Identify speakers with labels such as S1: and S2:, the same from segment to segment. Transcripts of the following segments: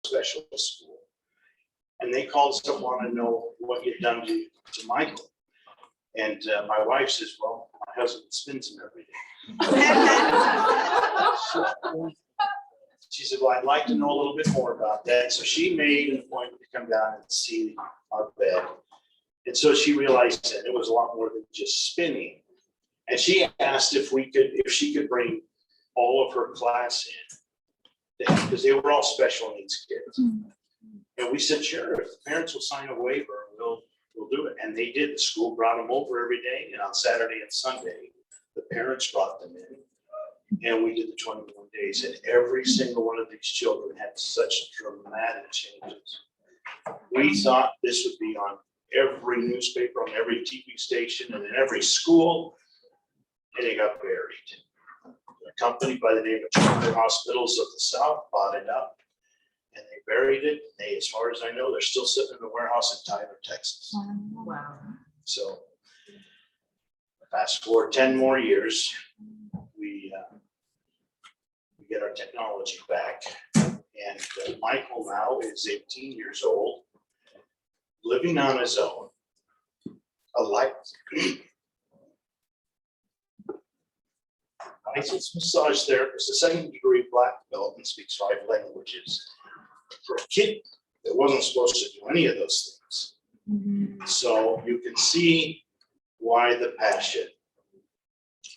S1: special school. And they called us up, want to know what you'd done to Michael. And my wife says, well, my husband spins him every day. She said, well, I'd like to know a little bit more about that. So she made an appointment to come down and see our bed. And so she realized that it was a lot more than just spinning. And she asked if she could bring all of her class in, because they were all special needs kids. And we said, sure, if the parents will sign a waiver, we'll do it. And they did. The school brought them over every day, and on Saturday and Sunday, the parents brought them in, and we did the 21 days. And every single one of these children had such dramatic changes. We thought this would be on every newspaper, on every TV station, and in every school, and it got buried. A company by the name of Children's Hospitals of the South bought it up, and they buried it. They, as far as I know, they're still sitting in the warehouse in Tyler, Texas.
S2: Wow.
S1: So fast forward 10 more years, we get our technology back, and Michael now is 18 years old, living on his own, a life. Licensed massage therapist, a second-degree black belt, and speaks 5 languages. For a kid that wasn't supposed to do any of those things. So you can see why the passion.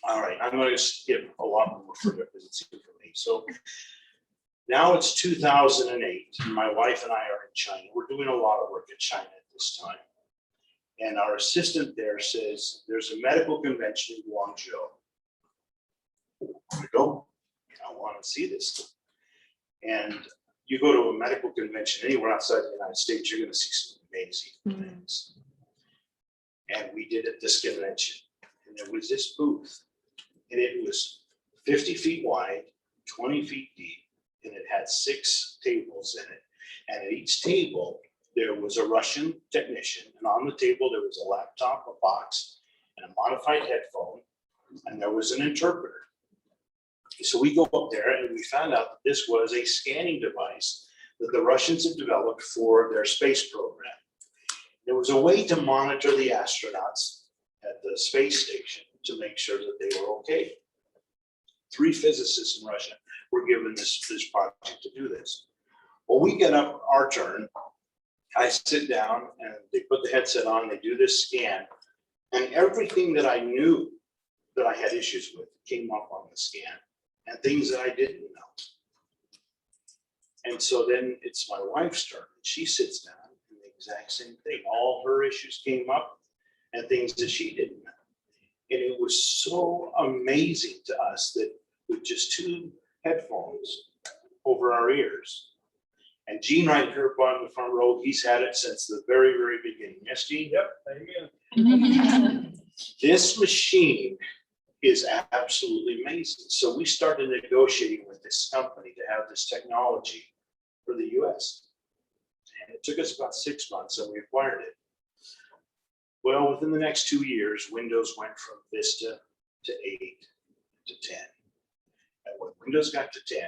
S1: All right, I'm going to skip a lot more further because it's easy for me. So now it's 2008, and my wife and I are in China. We're doing a lot of work in China at this time. And our assistant there says, there's a medical convention in Guangzhou. I go, I want to see this. And you go to a medical convention anywhere outside the United States, you're going to see some amazing things. And we did at this convention, and there was this booth, and it was 50 feet wide, 20 feet deep, and it had 6 tables in it. And at each table, there was a Russian technician, and on the table, there was a laptop, a box, and a modified headphone, and there was an interpreter. So we go up there, and we found out that this was a scanning device that the Russians had developed for their space program. There was a way to monitor the astronauts at the space station to make sure that they were okay. 3 physicists in Russia were given this project to do this. Well, we get up our turn. I sit down, and they put the headset on, they do this scan, and everything that I knew that I had issues with came up on the scan, and things that I didn't know. And so then it's my wife's turn, and she sits down, and the exact same thing. All her issues came up, and things that she didn't know. And it was so amazing to us that with just 2 headphones over our ears. And Gene right here on the front row, he's had it since the very, very beginning. Yes, Gene? Yep, amen. This machine is absolutely amazing. So we started negotiating with this company to have this technology for the US. And it took us about 6 months, and we acquired it. Well, within the next 2 years, Windows went from Vista to 8 to 10. And when Windows got to 10,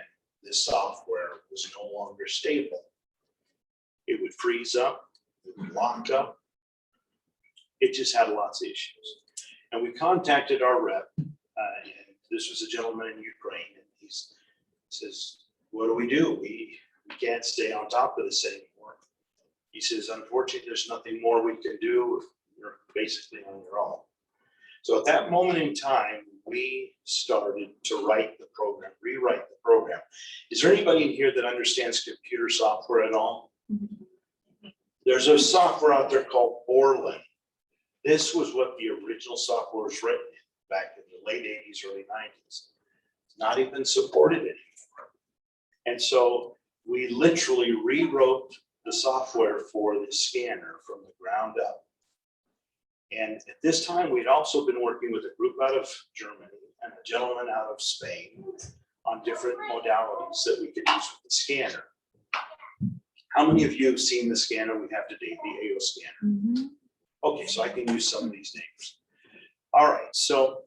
S1: this software was no longer stable. It would freeze up, it would lock up. It just had lots of issues. And we contacted our rep, and this was a gentleman in Ukraine, and he says, what do? We can't stay on top of this anymore. He says, unfortunately, there's nothing more we can do. You're basically on your own. So at that moment in time, we started to write the program, rewrite the program. Is there anybody in here that understands computer software at all? There's a software out there called Borland. This was what the original software was written in back in the late 80s, early 90s. It's not even supported anymore. And so we literally rewrote the software for the scanner from the ground up. And at this time, we'd also been working with a group out of Germany and a gentleman out of Spain on different modalities that we could use with the scanner. How many of you have seen the scanner we have today, the AO scanner? Okay, so I can use some of these names. All right, so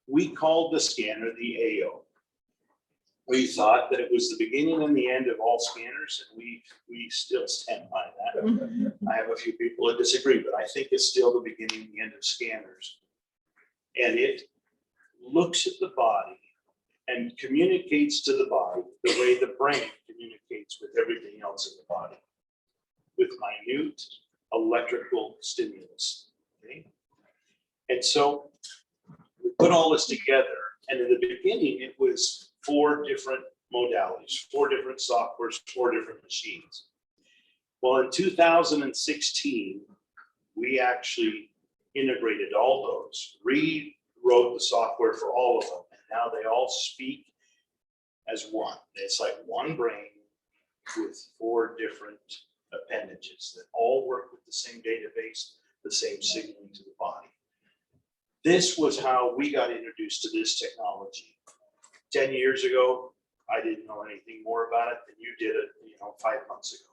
S1: we called the scanner the AO. We thought that it was the beginning and the end of all scanners, and we still stand by that. I have a few people that disagree, but I think it's still the beginning and the end of scanners. And it looks at the body and communicates to the body the way the brain communicates with everything else in the body, with minute electrical stimulus. Okay? And so we put all this together, and in the beginning, it was 4 different modalities, 4 different softwares, 4 different machines. Well, in 2016, we actually integrated all those, rewrote the software for all of them, and now they all speak as one. It's like one brain with 4 different appendages that all work with the same database, the same signaling to the body. This was how we got introduced to this technology. 10 years ago, I didn't know anything more about it than you did it, 5 months ago.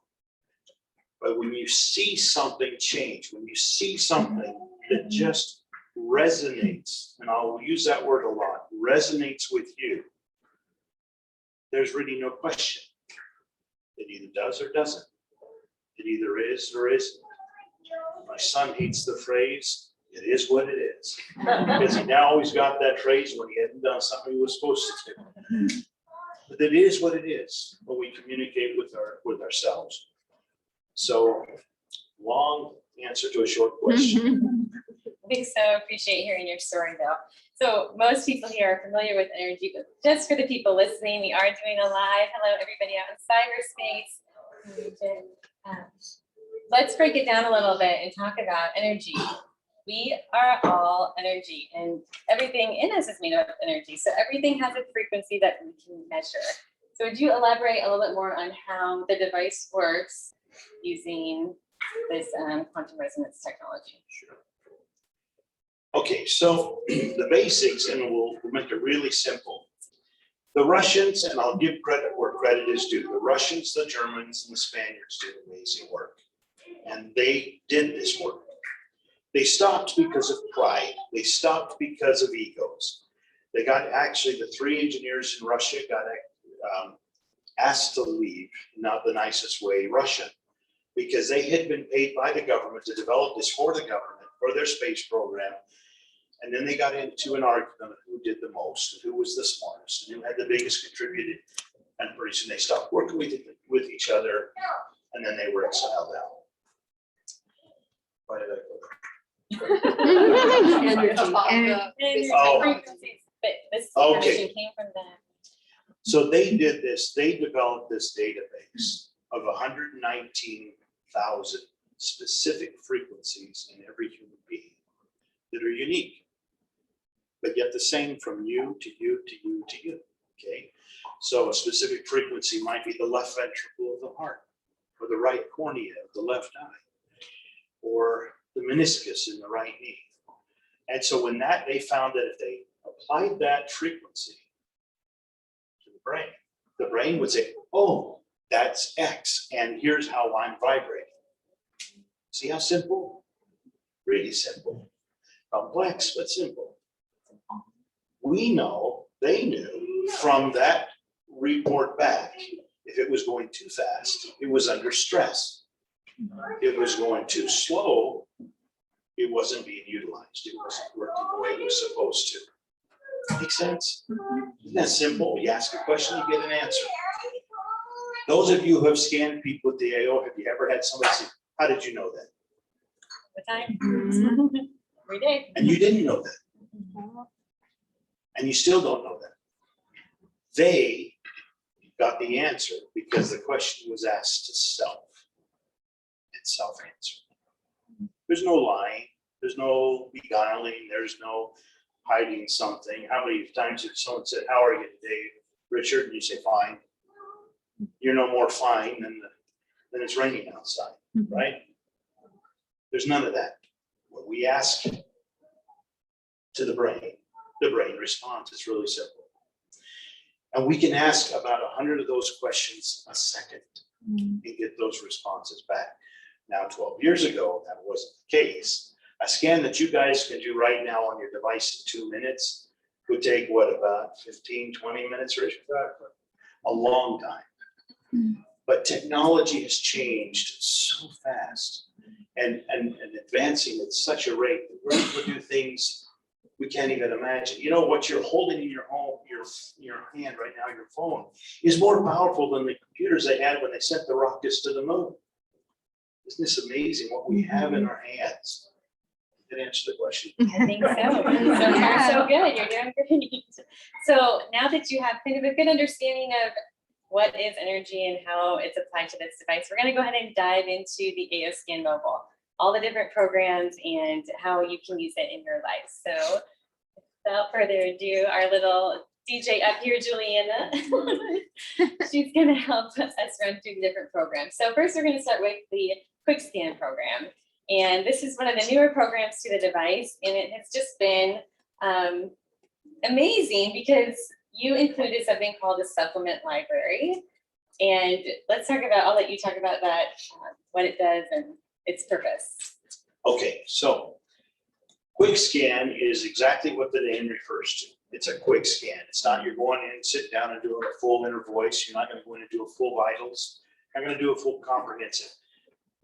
S1: But when you see something change, when you see something that just resonates, and I'll use that word a lot, resonates with you, there's really no question. It either does or doesn't. It either is or isn't. My son hates the phrase, it is what it is. Because he now always got that phrase when he hadn't done something he was supposed to do. But it is what it is when we communicate with ourselves. So, long answer to a short question.
S2: We so appreciate hearing your story, though. So most people here are familiar with energy, but just for the people listening, we are doing a live. Hello, everybody out in cyberspace. Let's break it down a little bit and talk about energy. We are all energy, and everything in us is made up of energy. So everything has a frequency that we can measure. So would you elaborate a little bit more on how the device works using this quantum resonance technology?
S1: Sure. Okay, so the basics, and we'll make it really simple. The Russians, and I'll give credit where credit is due, the Russians, the Germans, and the Spaniards did amazing work. And they did this work. They stopped because of pride. They stopped because of egos. They got, actually, the 3 engineers in Russia got asked to leave, not the nicest way, Russia, because they had been paid by the government to develop this for the government, for their space program. And then they got into an argument of who did the most, and who was the smartest, and who had the biggest contributed. And pretty soon they stopped working with each other, and then they were exiled out. Why did I go?
S2: Frequencies, but this information came from them.
S1: So they did this, they developed this database of 119,000 specific frequencies in every human being that are unique, but yet the same from you to you to you to you, okay? So a specific frequency might be the left ventricle of the heart, or the right cornea of the left eye, or the meniscus in the right knee. And so when they found that if they applied that frequency to the brain would say, oh, that's X, and here's how I'm vibrating. See how simple? Really simple. Complex, but simple. We know, they knew from that report back, if it was going too fast, it was under stress. If it was going too slow, it wasn't being utilized. It wasn't working the way it was supposed to. Make sense? Isn't that simple? You ask a question, you get an answer. Those of you who have scanned people with the AO, have you ever had somebody say, how did you know that?
S2: The time. Every day.
S1: And you didn't know that. And you still don't know that. They got the answer because the question was asked to self. And self-answer. There's no lying. There's no beguiling. There's no hiding something. How many times have someone said, how are you today, Richard? And you say, fine. You're no more fine than it's raining outside, right? There's none of that. When we ask to the brain responds. It's really simple. And we can ask about 100 of those questions a second and get those responses back. Now, 12 years ago, that wasn't the case. A scan that you guys can do right now on your device in 2 minutes would take what, about 15, 20 minutes, Richard? a long time. But technology has changed so fast and advancing at such a rate that we're able to do things we can't even imagine. You know, what you're holding in your home, your hand right now, your phone, is more powerful than the computers they had when they sent the rockets to the moon. Isn't this amazing what we have in our hands? Did that answer the question?
S2: I think so. So far, so good. You're doing great. So now that you have kind of a good understanding of what is energy and how it's applied to this device, we're going to go ahead and dive into the AOScan mobile, all the different programs and how you can use it in your life. So without further ado, our little DJ up here, Juliana, she's going to help us run through the different programs. So first, we're going to start with the Quick Scan program. And this is one of the newer programs to the device. And it has just been amazing because you included something called a supplement library. And let's talk about, I'll let you talk about that, what it does and its purpose.
S1: Okay, so quick scan is exactly what the name refers to. It's a quick scan. It's not you're going in, sit down and doing a full inner voice. You're not going to go in and do a full vitals. You're not going to do a full comprehensive.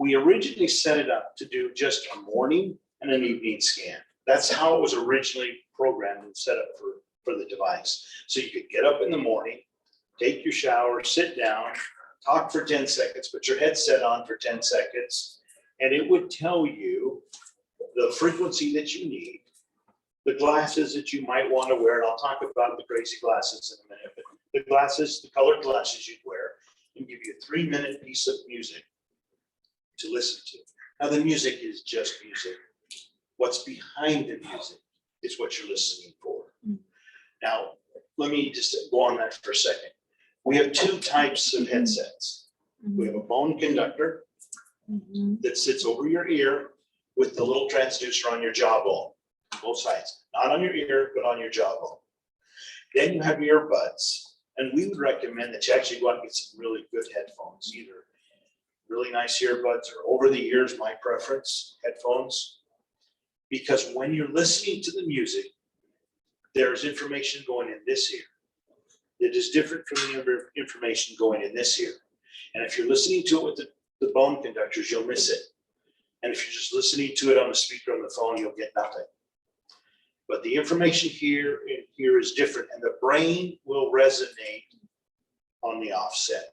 S1: We originally set it up to do just a morning and an evening scan. That's how it was originally programmed and set up for the device. So you could get up in the morning, take your shower, sit down, talk for 10 seconds, put your headset on for 10 seconds, and it would tell you the frequency that you need, the glasses that you might want to wear, and I'll talk about the crazy glasses in a minute, but the glasses, the colored glasses you'd wear, and give you a 3-minute piece of music to listen to. Now the music is just music. What's behind the music is what you're listening for. Now, let me just go on that for a second. We have 2 types of headsets. We have a bone conductor that sits over your ear with the little transducer on your jawbone, both sides, not on your ear, but on your jawbone. Then you have earbuds, and we would recommend that you actually go out and get some really good headphones, either really nice earbuds or over the ears, my preference, headphones. Because when you're listening to the music, there's information going in this ear that is different from the information going in this ear. And if you're listening to it with the bone conductors, you'll miss it. And if you're just listening to it on the speaker on the phone, you'll get nothing. But the information here and here is different, and the brain will resonate on the offset.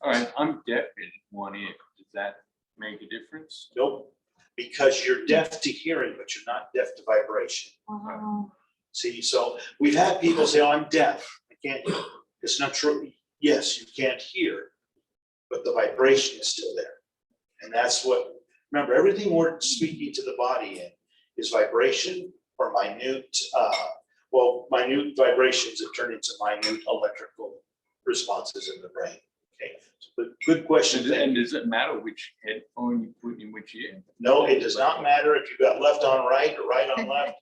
S3: All right, I'm deaf in one ear. Does that make a difference?
S1: Nope, because you're deaf to hearing, but you're not deaf to vibration. See, so we've had people say, oh, I'm deaf, I can't hear. It's not true. Yes, you can't hear, but the vibration is still there. And that's what, remember, everything we're speaking to the body in is vibration or minute vibrations that turn into minute electrical responses in the brain. Okay, so good question.
S3: And does it matter which headphone you put in which ear?
S1: No, it does not matter if you've got left on right or right on left,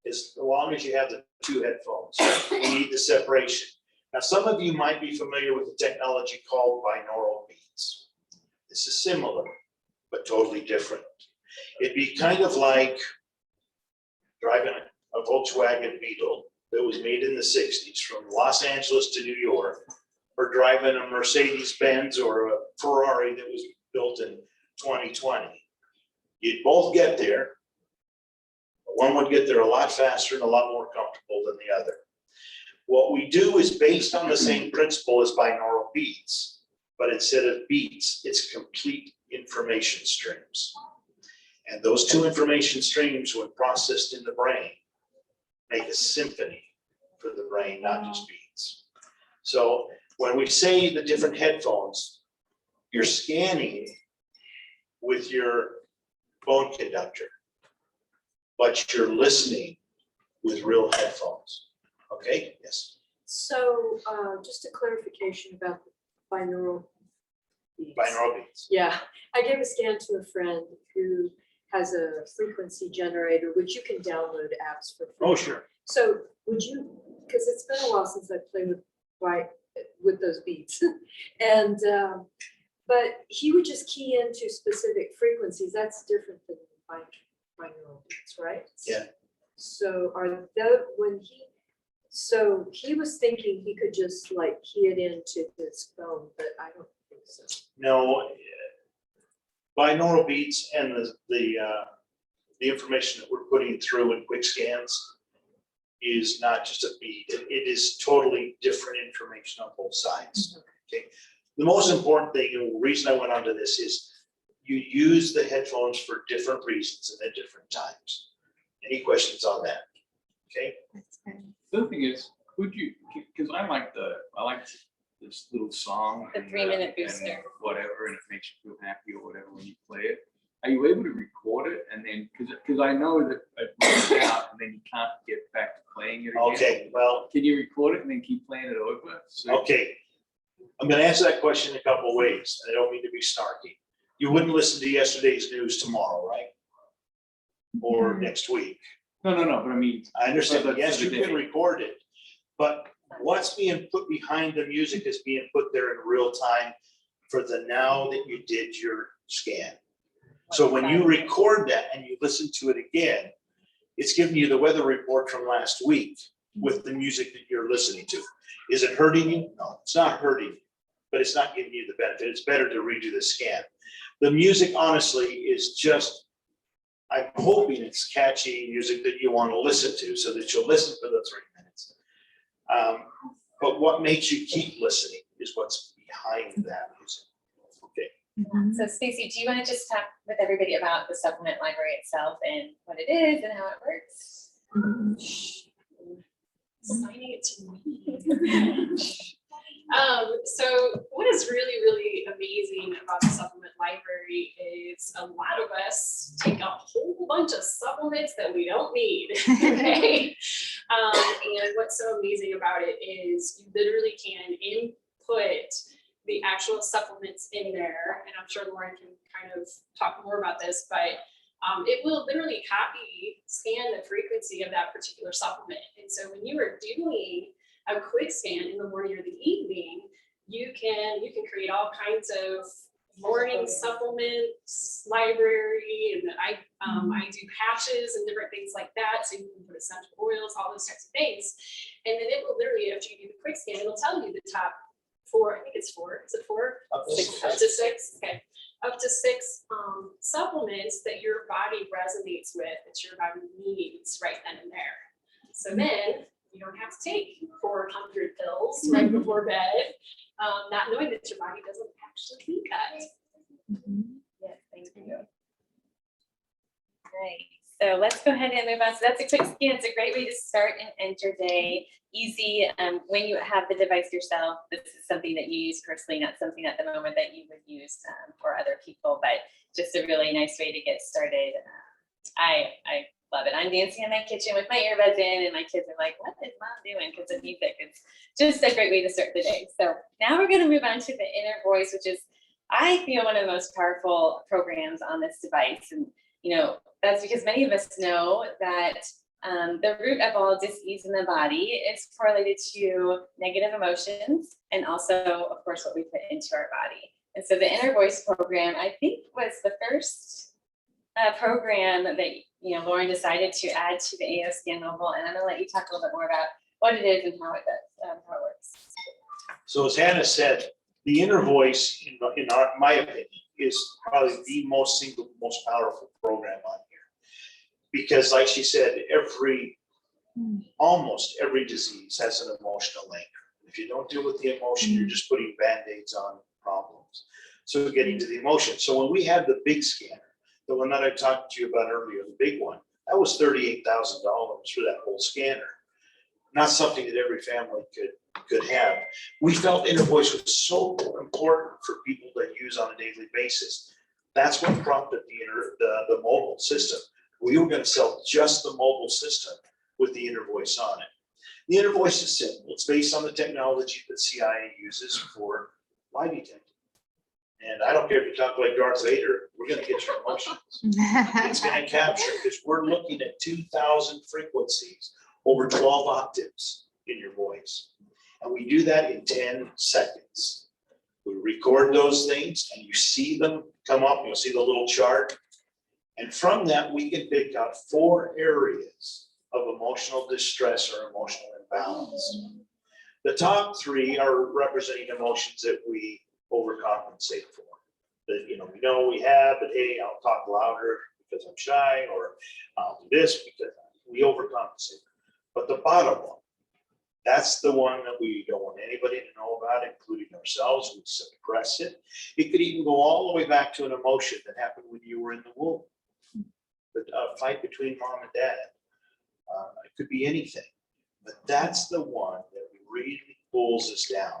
S1: as long as you have the 2 headphones. You need the separation. Now, some of you might be familiar with the technology called binaural beats. This is similar, but totally different. It'd be kind of like driving a Volkswagen Beetle that was made in the 60s from Los Angeles to New York, or driving a Mercedes-Benz or a Ferrari that was built in 2020. You'd both get there. One would get there a lot faster and a lot more comfortable than the other. What we do is based on the same principle as binaural beats, but instead of beats, it's complete information streams. And those 2 information streams, when processed in the brain, make a symphony for the brain, not just beats. So when we say the different headphones, you're scanning with your bone conductor, but you're listening with real headphones. Okay, yes.
S4: So just a clarification about the binaural beats.
S1: Binaural beats.
S4: Yeah, I gave a scan to a friend who has a frequency generator, which you can download apps for free.
S1: Oh, sure.
S4: So would you, because it's been a while since I played with those beats. And, but he would just key into specific frequencies. That's different than binaural beats, right?
S1: Yeah.
S4: So are those, when he So he was thinking he could just like key it into his phone, but I don't think so.
S1: No, binaural beats and the information that we're putting through in quick scans is not just a beat. It is totally different information on both sides. Okay. The most important thing, and the reason I went onto this is you use the headphones for different reasons and at different times. Any questions on that? Okay.
S3: The other thing is, could you, because I like this little song.
S2: The
S3: and,
S2: 3-minute
S3: and
S2: booster.
S3: whatever, and it makes you feel happy or whatever when you play it. Are you able to record it and then, because I know that it runs out and then you can't get back to playing it again.
S1: Okay, well,
S3: Can you record it and then keep playing it over? So
S1: okay. I'm gonna answer that question in a couple of ways. I don't mean to be snarky. You wouldn't listen to yesterday's news tomorrow, right? Or next week.
S3: No, but I mean.
S1: I understand,
S3: for the-
S1: yes,
S3: for
S1: you
S3: the
S1: can
S3: day.
S1: record it, but what's being put behind the music is being put there in real time for the now that you did your scan. So when you record that and you listen to it again, it's giving you the weather report from last week with the music that you're listening to. Is it hurting you? No, it's not hurting you, but it's not giving you the benefit. It's better to redo the scan. The music, honestly, is just, I'm hoping it's catchy music that you want to listen to so that you'll listen for the 3 minutes. But what makes you keep listening is what's behind that music. Okay.
S2: So Stacy, do you want to just talk with everybody about the supplement library itself and what it is and how it works?
S5: Assigning it to me. So what is really, really amazing about the supplement library is a lot of us take a whole bunch of supplements that we don't need, okay? And what's so amazing about it is you literally can input the actual supplements in there, and I'm sure Loren can kind of talk more about this, but it will literally scan the frequency of that particular supplement. And so when you are doing a quick scan in the morning or the evening, you can create all kinds of morning supplements library, and I do patches and different things like that. So you can put essential oils, all those types of things, and then it will literally, after you do the quick scan, it'll tell you the top 4. I think it's 4. Is it 4?
S1: Up to 6.
S5: Up to 6. Okay. Up to 6 supplements that your body resonates with, that your body needs right then and there. So then you don't have to take 400 pills right before bed, not knowing that your body doesn't actually need that.
S2: Yes, thank you. Great. So let's go ahead and move on. So that's a quick scan. It's a great way to start and end your day. Easy. When you have the device yourself, this is something that you use personally, not something at the moment that you would use for other people, but just a really nice way to get started. I love it. I'm dancing in my kitchen with my earbuds in, and my kids are like, what is mom doing? Because of music. It's just a great way to start the day. So now we're going to move on to the inner voice, which is, I feel, one of the most powerful programs on this device. And, that's because many of us know that the root of all dis-ease in the body is correlated to negative emotions and also, of course, what we put into our body. And so the inner voice program, I think, was the first program that Loren decided to add to the AO Scan Mobile, and I'm going to let you talk a little bit more about what it is and how it does, how it works.
S1: So as Hannah said, the inner voice, in my opinion, is probably the most powerful program on here. Because like she said, almost every disease has an emotional anchor. If you don't deal with the emotion, you're just putting Band-Aids on problems. So getting to the emotion. So when we had the big scanner, the one that I talked to you about earlier, the big one, that was $38,000 for that whole scanner. Not something that every family could have. We felt inner voice was so important for people to use on a daily basis. That's what prompted the mobile system. We were going to sell just the mobile system with the inner voice on it. The inner voice is simple. It's based on the technology that CIA uses for lie detecting. And I don't care if you talk like Darth Vader, we're going to get your emotions. It's going to capture, because we're looking at 2,000 frequencies over 12 octaves in your voice. And we do that in 10 seconds. We record those things and you see them come up, you'll see the little chart. And from that, we can pick out 4 areas of emotional distress or emotional balanced. The top three are representing emotions that we overcompensate for. That, we know we have, but hey, I'll talk louder because I'm shy, or I'll do this because we overcompensate. But the bottom one, that's the one that we don't want anybody to know about, including ourselves. We suppress it. It could even go all the way back to an emotion that happened when you were in the womb. A fight between mom and dad. It could be anything. But that's the one that really pulls us down.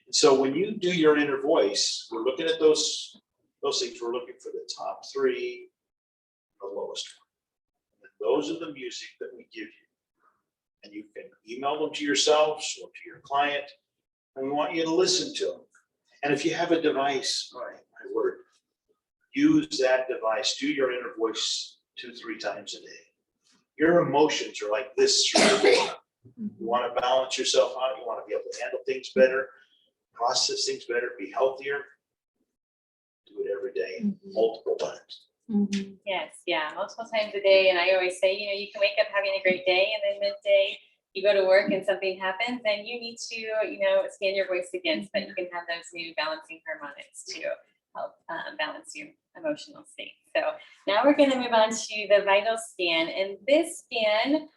S1: And so when you do your inner voice, we're looking at those things. We're looking for the top three, the lowest one. And those are the music that we give you. And you can email them to yourselves or to your client, and we want you to listen to them. And if you have a device, my word, use that device. Do your inner voice 2-3 times a day. Your emotions are like this through the day. You want to balance yourself out. You want to be able to handle things better, process things better, be healthier. Do it every day, multiple times.
S2: Yes, yeah, multiple times a day. And I always say, you can wake up having a great day, and then midday you go to work and something happens, and you need to, scan your voice again so that you can have those new balancing harmonics to help balance your emotional state. So now we're going to move on to the vital scan. And this scan,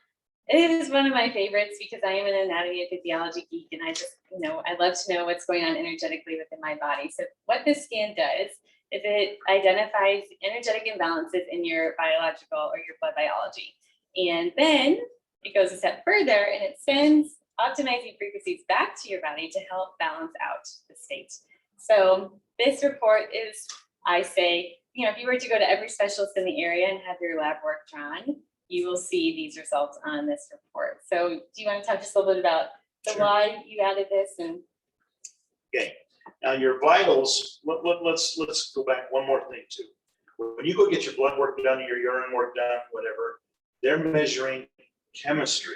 S2: it is one of my favorites because I am an anatomy and physiology geek, and I just, I love to know what's going on energetically within my body. So what this scan does is it identifies energetic imbalances in your biological or your blood biology. And then it goes a step further and it sends optimizing frequencies back to your body to help balance out the state. So this report is, I say, if you were to go to every specialist in the area and have your lab work drawn, you will see these results on this report. So do you want to talk just a little bit about why you added this? And
S1: Okay. Now your vitals, let's go back one more thing too. When you go get your blood work done, your urine work done, whatever, they're measuring chemistry.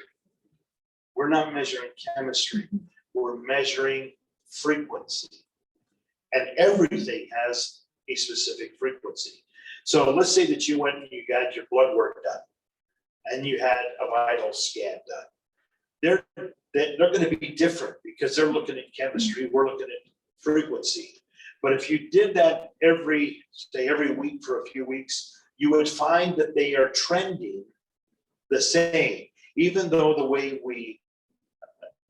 S1: We're not measuring chemistry. We're measuring frequency. And everything has a specific frequency. So let's say that you went and you got your blood work done and you had a vital scan done. They're going to be different because they're looking at chemistry. We're looking at frequency. But if you did that every week for a few weeks, you would find that they are trending the same, even though the way we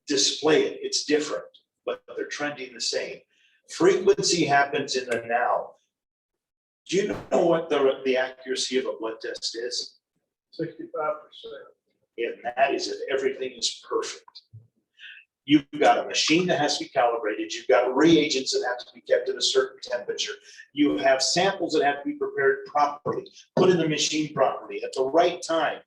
S1: display it, it's different, but they're trending the same. Frequency happens in the now. Do you know what the accuracy of a blood test is?
S6: 65%.
S1: And that is if everything is perfect. You've got a machine that has to be calibrated. You've got reagents that have to be kept at a certain temperature. You have samples that have to be prepared properly, put in the machine properly at the right time.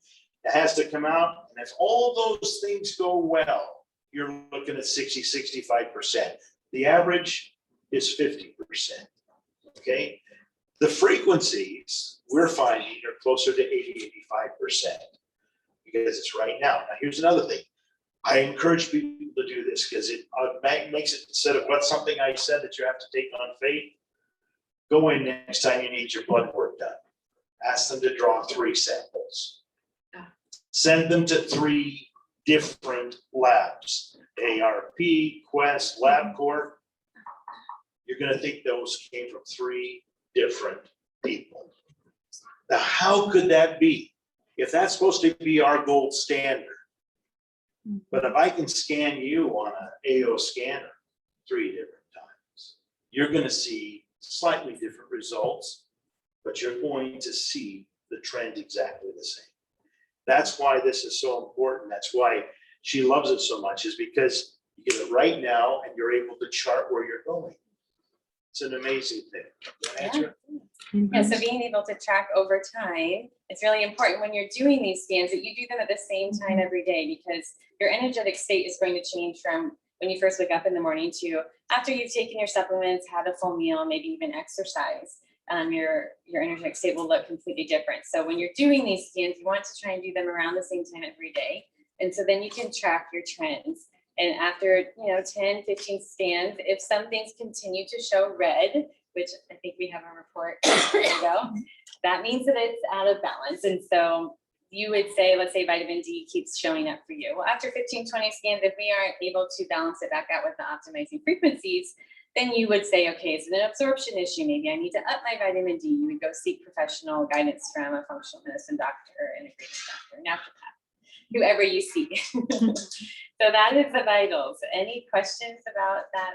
S1: It has to come out. And if all those things go well, you're looking at 60-65%. The average is 50%. Okay. The frequencies we're finding are closer to 80-85% because it's right now. Now, here's another thing. I encourage people to do this because it makes it, instead of what's something I said that you have to take on faith, go in next time you need your blood work done. Ask them to draw 3 samples. Send them to 3 different labs, ARP, Quest, LabCorp. You're going to think those came from 3 different people. Now, how could that be? If that's supposed to be our gold standard, but if I can scan you on an AO scanner 3 different times, you're going to see slightly different results, but you're going to see the trend exactly the same. That's why this is so important. That's why she loves it so much, is because you get it right now and you're able to chart where you're going. It's an amazing thing. That answer?
S2: yeah, so being able to track over time, it's really important when you're doing these scans that you do them at the same time every day, because your energetic state is going to change from when you first wake up in the morning to after you've taken your supplements, had a full meal, maybe even exercise. Your energetic state will look completely different. So when you're doing these scans, you want to try and do them around the same time every day. And so then you can track your trends. And after, 10, 15 scans, if some things continue to show red, which I think we have a report, there you go, that means that it's out of balance. And so you would say, let's say vitamin D keeps showing up for you. Well, after 15, 20 scans, if we aren't able to balance it back out with the optimizing frequencies, then you would say, okay, it's an absorption issue. Maybe I need to up my vitamin D. You would go seek professional guidance from a functional medicine doctor, integrative doctor, naturopath, whoever you see. So that is the vitals. Any questions about that?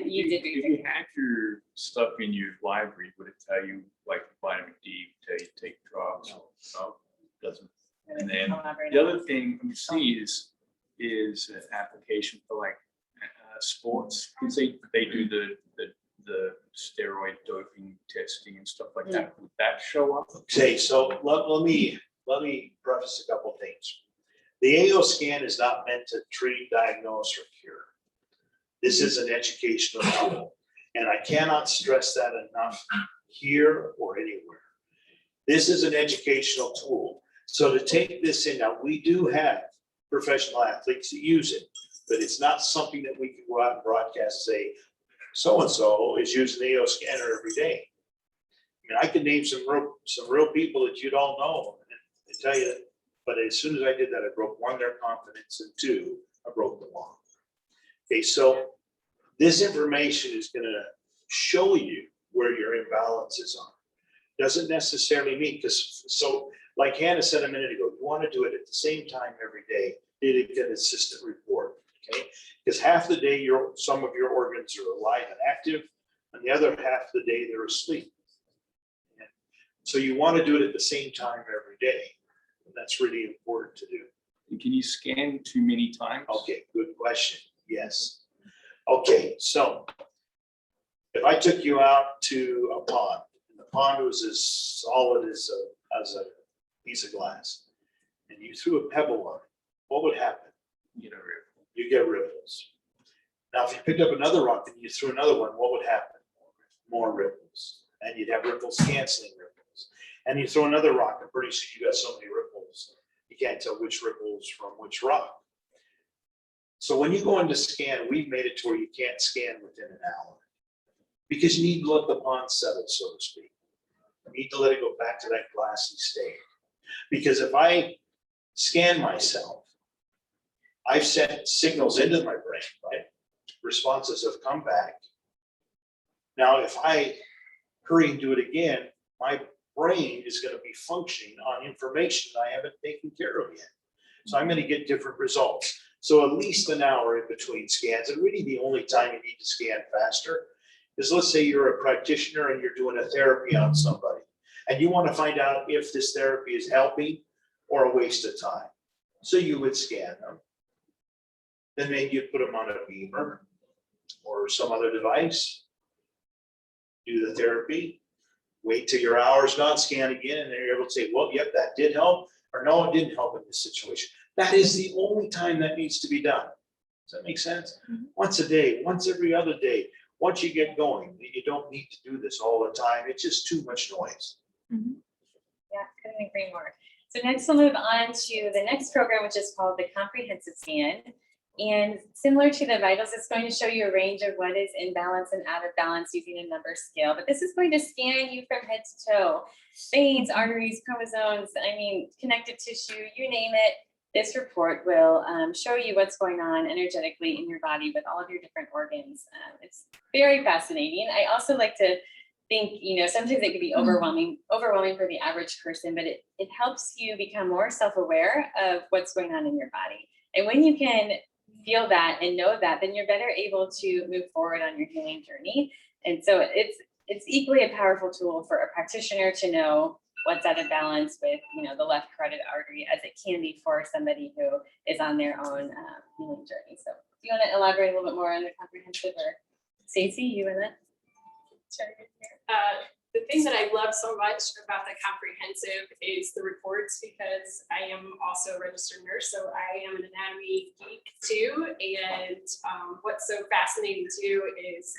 S2: You did
S3: If you had your stuff in your library, would it tell you like vitamin D, tell you to take drops? No, doesn't. And then the other thing we see is an application for like sports, because they do the steroid doping testing and stuff like that. Would that show up?
S1: Okay, so let me preface a couple things. The AO scan is not meant to treat, diagnose, or cure. This is an educational level, and I cannot stress that enough here or anywhere. This is an educational tool. So to take this in, now we do have professional athletes that use it, but it's not something that we can go out and broadcast and say, so-and-so is using the AO scanner every day. I mean, I could name some real people that you'd all know and tell you, but as soon as I did that, I broke one, their confidence, and two, I broke the law. Okay, so this information is gonna show you where your imbalances are. Doesn't necessarily mean, because so like Hannah said a minute ago, you want to do it at the same time every day, did it get a consistent report, okay? Because half the day some of your organs are alive and active, and the other half of the day they're asleep. And so you want to do it at the same time every day. And that's really important to do.
S3: Can you scan too many times?
S1: Okay, good question. Yes. Okay, so if I took you out to a pond, and the pond was as solid as a piece of glass, and you threw a pebble on it, what would happen?
S3: You know,
S1: You get ripples. Now, if you picked up another rock and you threw another one, what would happen? More ripples. And you'd have ripples canceling ripples. And you throw another rock, and pretty soon you got so many ripples, you can't tell which ripples from which rock. So when you go into scan, we've made it to where you can't scan within an hour, because you need to let the pond settle, so to speak. You need to let it go back to that glassy state. Because if I scan myself, I've sent signals into my brain, right? Responses have come back. Now, if I hurry and do it again, my brain is going to be functioning on information I haven't taken care of yet. So I'm going to get different results. So at least an hour in between scans, and really the only time you need to scan faster is, let's say you're a practitioner and you're doing a therapy on somebody, and you want to find out if this therapy is helping or a waste of time. So you would scan them. Then maybe you'd put them on a beamer or some other device, do the therapy, wait till your hour's gone, scan again, and then you're able to say, well, yep, that did help, or no, it didn't help in this situation. That is the only time that needs to be done. Does that make sense? Mm-hmm. Once a day, once every other day. Once you get going, you don't need to do this all the time. It's just too much noise.
S2: Mm-hmm. Yeah, couldn't agree more. So next we'll move on to the next program, which is called the Comprehensive Scan. And similar to the vitals, it's going to show you a range of what is in balance and out of balance using a number scale. But this is going to scan you from head to toe. Veins, arteries, chromosomes, connective tissue, you name it. This report will show you what's going on energetically in your body with all of your different organs. It's very fascinating. I also like to think, sometimes it can be overwhelming for the average person, but it helps you become more self-aware of what's going on in your body. And when you can feel that and know that, then you're better able to move forward on your healing journey. And so it's equally a powerful tool for a practitioner to know what's out of balance with, the left carotid artery, as it can be for somebody who is on their own healing journey. So do you want to elaborate a little bit more on the comprehensive, or Stacey, you and that?
S5: The thing that I love so much about the comprehensive is the reports, because I am also a registered nurse, so I am an anatomy geek too. And what's so fascinating too is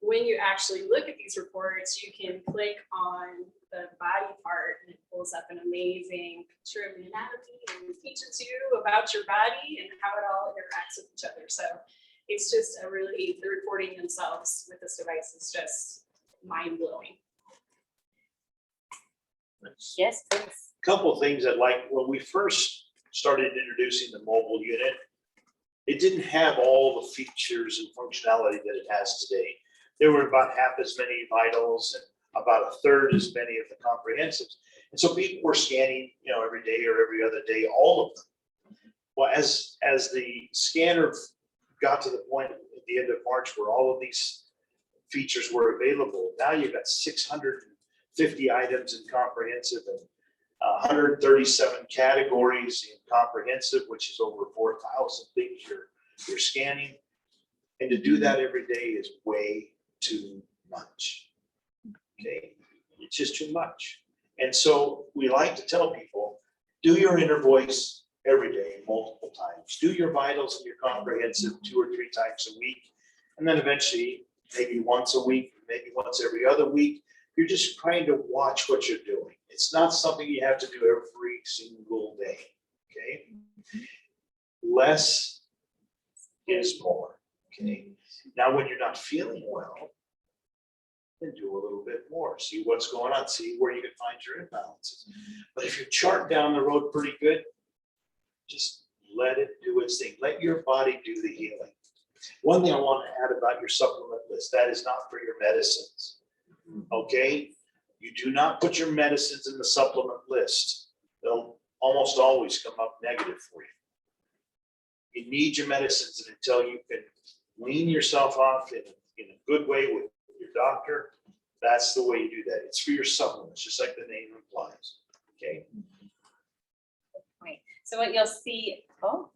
S5: when you actually look at these reports, you can click on the body part and it pulls up an amazing picture of the anatomy and teaches you about your body and how it all interacts with each other. So it's just the reporting themselves with this device is just mind blowing.
S1: minutes?
S2: Yes, please.
S1: Couple of things I'd like, when we first started introducing the mobile unit, it didn't have all the features and functionality that it has today. There were about half as many vitals and about a third as many of the comprehensives. And so people were scanning, every day or every other day, all of them. Well, as the scanner got to the point at the end of March where all of these features were available, now you've got 650 items in comprehensive and 137 categories in comprehensive, which is over 4,000 things you're scanning. And to do that every day is way too much. Okay, it's just too much. And so we like to tell people, do your inner voice every day, multiple times. Do your vitals and your comprehensive 2 or 3 times a week. And then eventually, maybe once a week, maybe once every other week. You're just trying to watch what you're doing. It's not something you have to do every single day, okay? Less is more, okay? Now, when you're not feeling well, then do a little bit more. See what's going on. See where you can find your imbalances. But if you're charting down the road pretty good, just let it do its thing. Let your body do the healing. One thing I want to add about your supplement list, that is not for your medicines. Okay, you do not put your medicines in the supplement list. They'll almost always come up negative for you. You need your medicines, and until you can wean yourself off in a good way with your doctor, that's the way you do that. It's for your supplements, just like the name implies. Okay.
S2: Point. So what you'll see,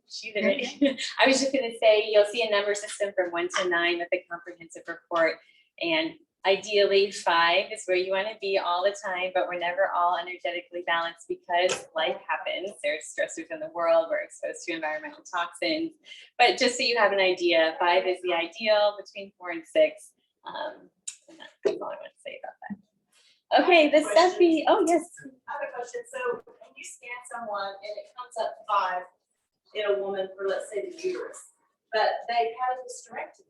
S2: she's already. I was just going to say, you'll see a number system from 1 to 9 with the comprehensive report, and ideally 5 is where you want to be all the time, but we're never all energetically balanced because life happens. There's stressors in the world. We're exposed to environmental toxins. But just so you have an idea, 5 is the ideal, between 4 and 6. And that's all I want to say about that. Okay, the Steffi. Oh, yes.
S6: I have a question. So when you scan someone and it comes up 5 in a woman for, let's say, the uterus, but they had a hysterectomy.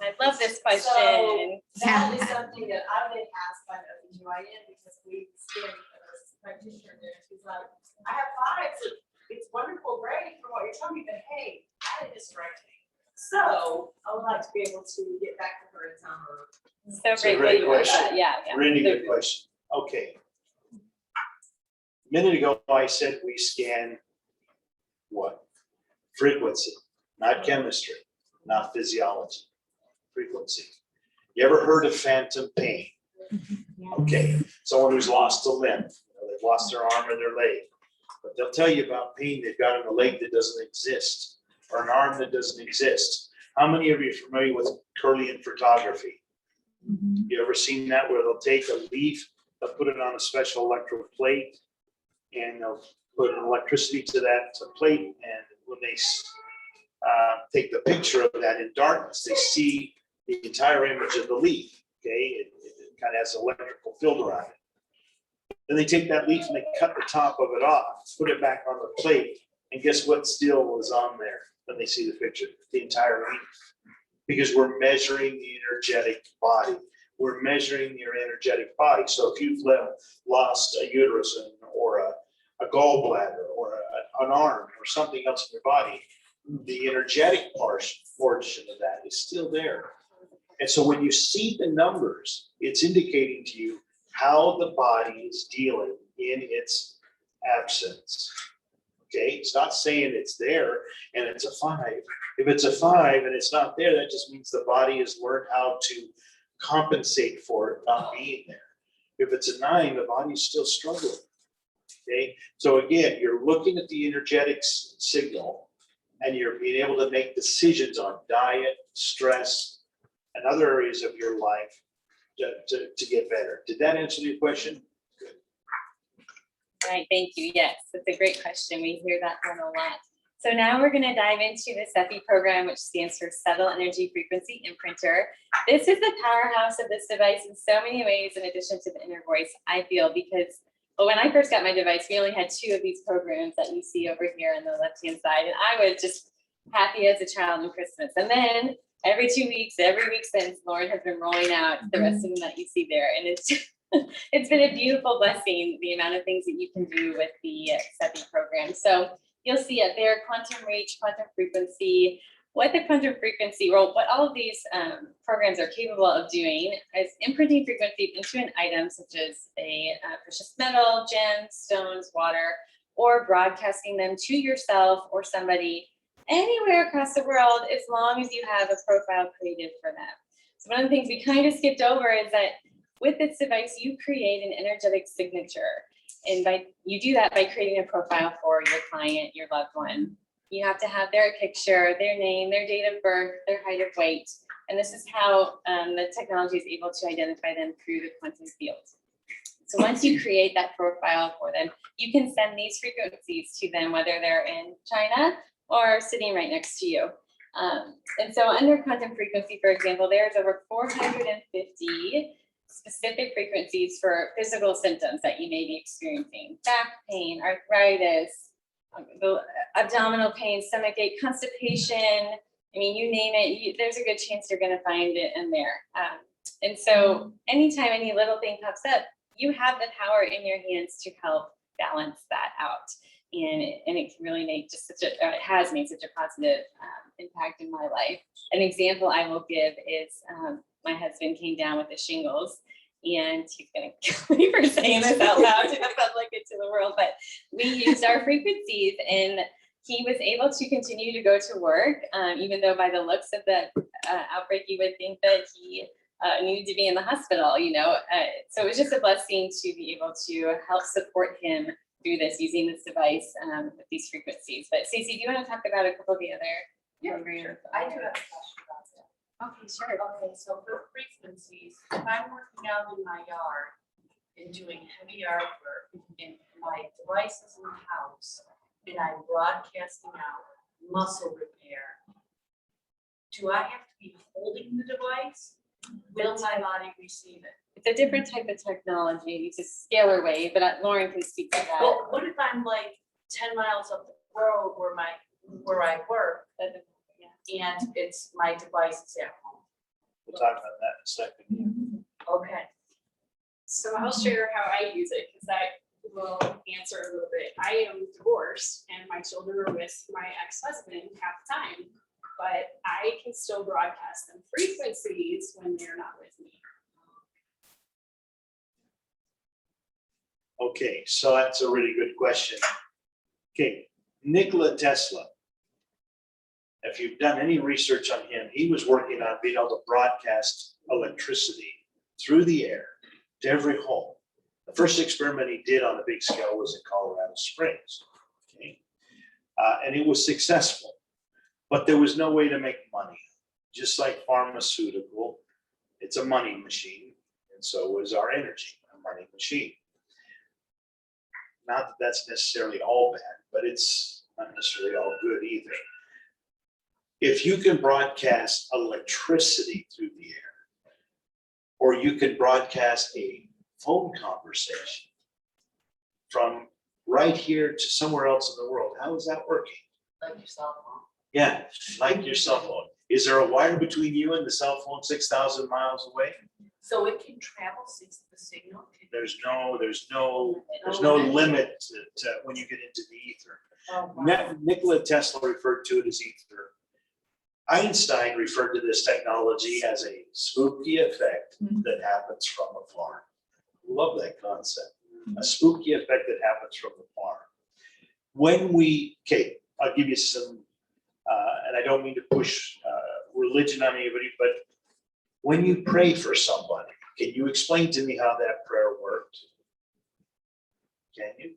S2: I love this question.
S6: So that is something that I've been asked by the OBGYN because we scanned a practitioner there. She's like, I have 5. So it's wonderful, great from what you're telling me, but hey, I had a hysterectomy. So I would like to be able to get back to her and tell her.
S2: So
S1: It's a
S2: great.
S1: great question.
S2: Yeah.
S1: Really good question. Okay. A minute ago, I said we scan what? Frequency, not chemistry, not physiology. Frequency. You ever heard of phantom pain? Okay, someone who's lost a limb, they've lost their arm or their leg, but they'll tell you about pain they've got in a leg that doesn't exist, or an arm that doesn't exist. How many of you are familiar with Kirlian photography? You ever seen that where they'll take a leaf, they'll put it on a special electrode plate, and they'll put an electricity to that plate, and when they take the picture of that in darkness, they see the entire image of the leaf. Okay, it kind of has an electrical field around it. Then they take that leaf and they cut the top of it off, put it back on the plate, and guess what still was on there when they see the picture? The entire leaf. Because we're measuring the energetic body. We're measuring your energetic body. So if you've lost a uterus or a gallbladder or an arm or something else in your body, the energetic portion of that is still there. And so when you see the numbers, it's indicating to you how the body is dealing in its absence. Okay, it's not saying it's there and it's a 5. If it's a 5 and it's not there, that just means the body has learned how to compensate for it not being there. If it's a 9, the body's still struggling. Okay, so again, you're looking at the energetics signal and you're being able to make decisions on diet, stress, and other areas of your life to get better. Did that answer your question? Good.
S2: Right, thank you. Yes, that's a great question. We hear that one a lot. So now we're going to dive into the SEFI program, which stands for Subtle Energy Frequency Imprinter. This is the powerhouse of this device in so many ways, in addition to the inner voice, I feel, because when I first got my device, we only had 2 of these programs that you see over here on the left-hand side, and I was just happy as a child on Christmas. And then every 2 weeks, every week since, Loren has been rolling out the rest of them that you see there, and it's It's been a beautiful blessing, the amount of things that you can do with the SEPI program. So you'll see it there, quantum reach, quantum frequency. What the quantum frequency, well, what all of these programs are capable of doing is imprinting frequencies into an item such as a precious metal, gems, stones, water, or broadcasting them to yourself or somebody anywhere across the world, as long as you have a profile created for them. So one of the things we kind of skipped over is that with this device, you create an energetic signature. And you do that by creating a profile for your client, your loved one. You have to have their picture, their name, their date of birth, their height or weight. And this is how the technology is able to identify them through the quantum field. So once you create that profile for them, you can send these frequencies to them, whether they're in China or sitting right next to you. And so under quantum frequency, for example, there's over 450 specific frequencies for physical symptoms that you may be experiencing: back pain, arthritis, abdominal pain, stomach ache, constipation. I mean, you name it, there's a good chance you're going to find it in there. And so anytime any little thing pops up, you have the power in your hands to help balance that out. And it can really make just such a, it has made such a positive impact in my life. An example I will give is my husband came down with the shingles, and he's gonna kill me for saying this out loud to the public and to the world, but we used our frequencies and he was able to continue to go to work, even though by the looks of the outbreak, you would think that he needed to be in the hospital, you know. So it was just a blessing to be able to help support him through this, using this device with these frequencies. But Stacey, do you want to talk about a couple of the other programs?
S6: I do have a question about that.
S2: Okay, sure.
S6: Okay, so for frequencies, if I'm working out in my yard and doing heavy yard work and my device is in the house and I'm broadcasting out muscle repair, do I have to be holding the device? Will my body receive it?
S2: It's a different type of technology. It's a scalar wave, but Loren can speak to that.
S6: Well, what if I'm like 10 miles up the road where I work and it's my device is at home?
S1: We'll talk about that in a second.
S6: Okay.
S5: So I'll share how I use it, because that will answer a little bit. I am divorced and my children are with my ex-husband half the time, but I can still broadcast them frequencies when they're not with me.
S1: Okay, so that's a really good question. Okay, Nikola Tesla. If you've done any research on him, he was working on being able to broadcast electricity through the air to every home. The first experiment he did on a big scale was in Colorado Springs. Okay, and it was successful, but there was no way to make money. Just like pharmaceutical, it's a money machine, and so is our energy, a money machine. Not that that's necessarily all bad, but it's not necessarily all good either. If you can broadcast electricity through the air, or you can broadcast a phone conversation from right here to somewhere else in the world, how is that working?
S6: Like your cell phone.
S1: Yeah, like your cell phone. Is there a wire between you and the cell phone 6,000 miles away?
S6: So it can travel since the signal.
S1: There's no limit to when you get into the ether.
S6: Oh, wow.
S1: Nikola Tesla referred to it as ether. Einstein referred to this technology as a spooky effect that happens from afar. Love that concept. A spooky effect that happens from afar. When I'll give you some, and I don't mean to push religion on anybody, but when you pray for somebody, can you explain to me how that prayer worked? Can you?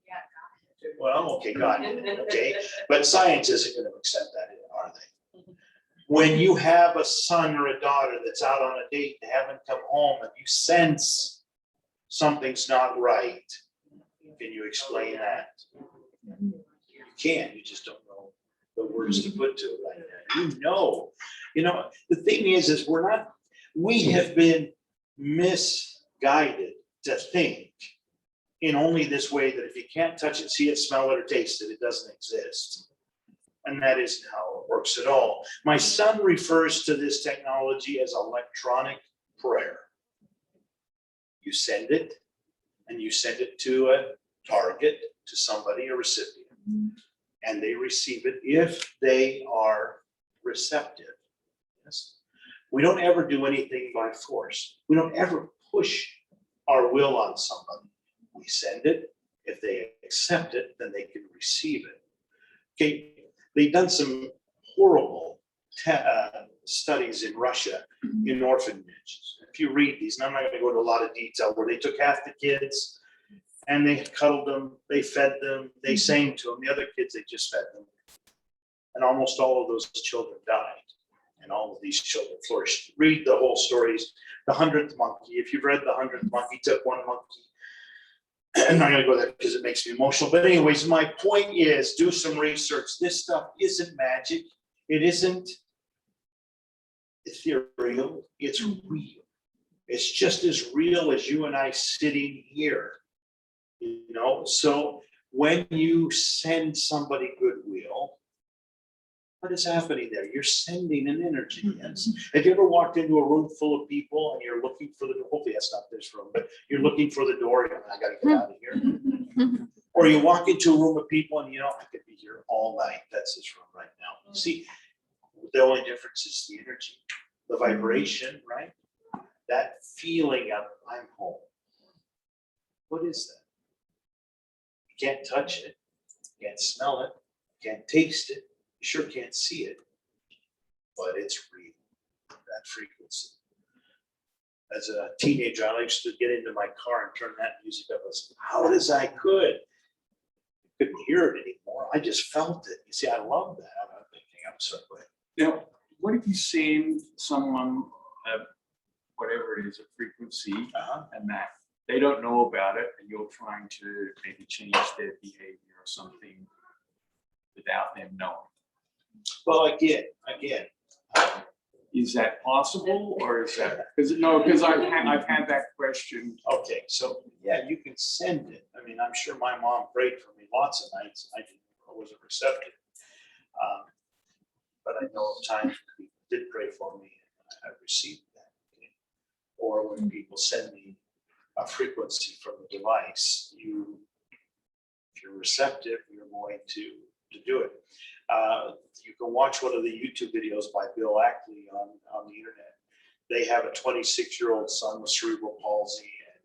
S6: Yeah.
S1: Well, okay, God, okay, but science isn't going to accept that, are they? When you have a son or a daughter that's out on a date, they haven't come home, and you sense something's not right, can you explain that? You can't, you just don't know the words to put to it right now. You know, the thing is we have been misguided to think in only this way, that if you can't touch it, see it, smell it, or taste it, it doesn't exist. And that isn't how it works at all. My son refers to this technology as electronic prayer. You send it, and you send it to a target, to somebody, a recipient, and they receive it if they are receptive. Yes. We don't ever do anything by force. We don't ever push our will on somebody. We send it. If they accept it, then they can receive it. Okay, they've done some horrible studies in Russia in orphanages. If you read these, and I'm not going to go into a lot of detail, where they took half the kids and they cuddled them, they fed them, they sang to them. The other kids, they just fed them. And almost all of those children died. And all of these children flourished. Read the whole stories. The 100th monkey. If you've read the 100th monkey, took one monkey. I'm not going to go there because it makes me emotional. But anyways, my point is, do some research. This stuff isn't magic. It isn't ethereal. It's real. It's just as real as you and I sitting here. You know, so when you send somebody goodwill, what is happening there? You're sending an energy. Yes. Have you ever walked into a room full of people and you're looking for the door? Hopefully that's not this room, but you're looking for the door. I got to get out of here. Or you walk into a room of people and I could be here all night. That's this room right now. See, the only difference is the energy, the vibration, right? That feeling of I'm home. What is that? You can't touch it. You can't smell it. You can't taste it. You sure can't see it, but it's real, that frequency. As a teenager, I used to get into my car and turn that music up as loud as I could. I couldn't hear it anymore. I just felt it. You see, I love that. I'm thinking, I'm so glad.
S3: Now, what if you send someone, whatever it is, a frequency, and that they don't know about it, and you're trying to maybe change their behavior or something without them knowing?
S1: Well, again,
S3: is that possible, or is that because I've had that question.
S1: okay, so yeah, you can send it. I mean, I'm sure my mom prayed for me lots of nights. I wasn't receptive, but I know of times when people did pray for me, and I received that. Okay? Or when people send me a frequency from the device, if you're receptive, you're going to do it. You can watch one of the YouTube videos by Bill Ackley on the internet. They have a 26-year-old son with cerebral palsy and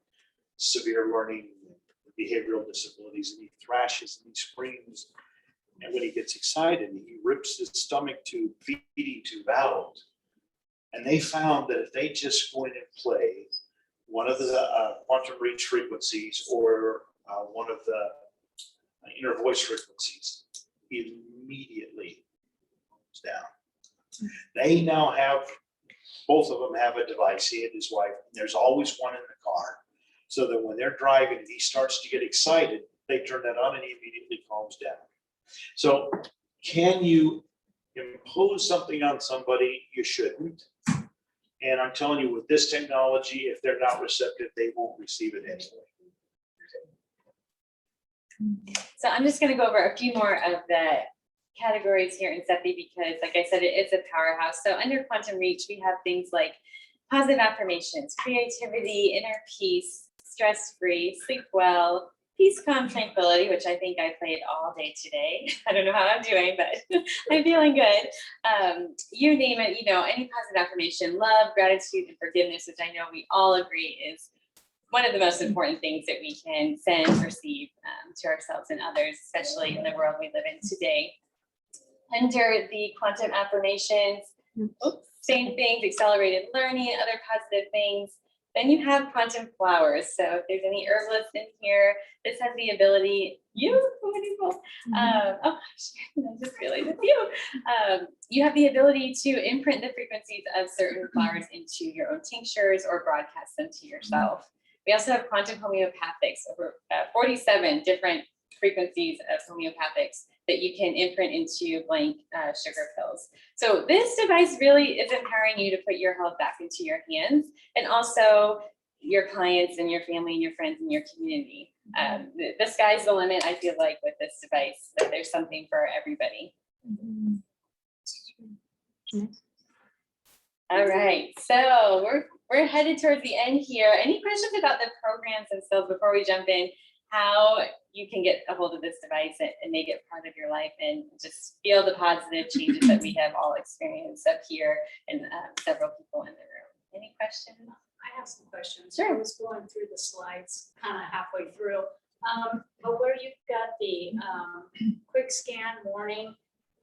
S1: severe learning and behavioral disabilities, and he thrashes and he screams. And when he gets excited, he rips his stomach tube, feeding tube out. And they found that if they just go in and play one of the quantum reach frequencies or one of the inner voice frequencies, immediately goes down. They now have, both of them have a device, he and his wife. There's always one in the car, so that when they're driving and he starts to get excited, they turn that on and he immediately calms down. So can you impose something on somebody? You shouldn't. And I'm telling you, with this technology, if they're not receptive, they won't receive it anyway.
S2: So I'm just going to go over a few more of the categories here in SEPI because, like I said, it is a powerhouse. So under quantum reach, we have things like positive affirmations, creativity, inner peace, stress-free, sleep well, peace, calm, tranquility, which I think I played all day today. I don't know how I'm doing, but I'm feeling good. You name it, any positive affirmation, love, gratitude, and forgiveness, which I know we all agree is one of the most important things that we can send, receive to ourselves and others, especially in the world we live in today. Under the quantum affirmations, same things, accelerated learning, other positive things. Then you have quantum flowers. So if there's any herbalists in here, this has the ability, wonderful. I just realized it's you. You have the ability to imprint the frequencies of certain flowers into your own tinctures or broadcast them to yourself. We also have quantum homeopathics, over 47 different frequencies of homeopathics that you can imprint into blank sugar pills. So this device really is empowering you to put your health back into your hands, and also your clients and your family and your friends and your community. The sky's the limit, I feel like, with this device, that there's something for everybody. All right, so we're we're headed towards the end here. Any questions about the programs themselves before we jump in? How you can get a hold of this device and make it part of your life and just feel the positive changes that we have all experienced up here and several people in the room. Any questions?
S7: I have some questions.
S2: Sure.
S7: I was going through the slides kind of halfway through. But where you've got the quick scan morning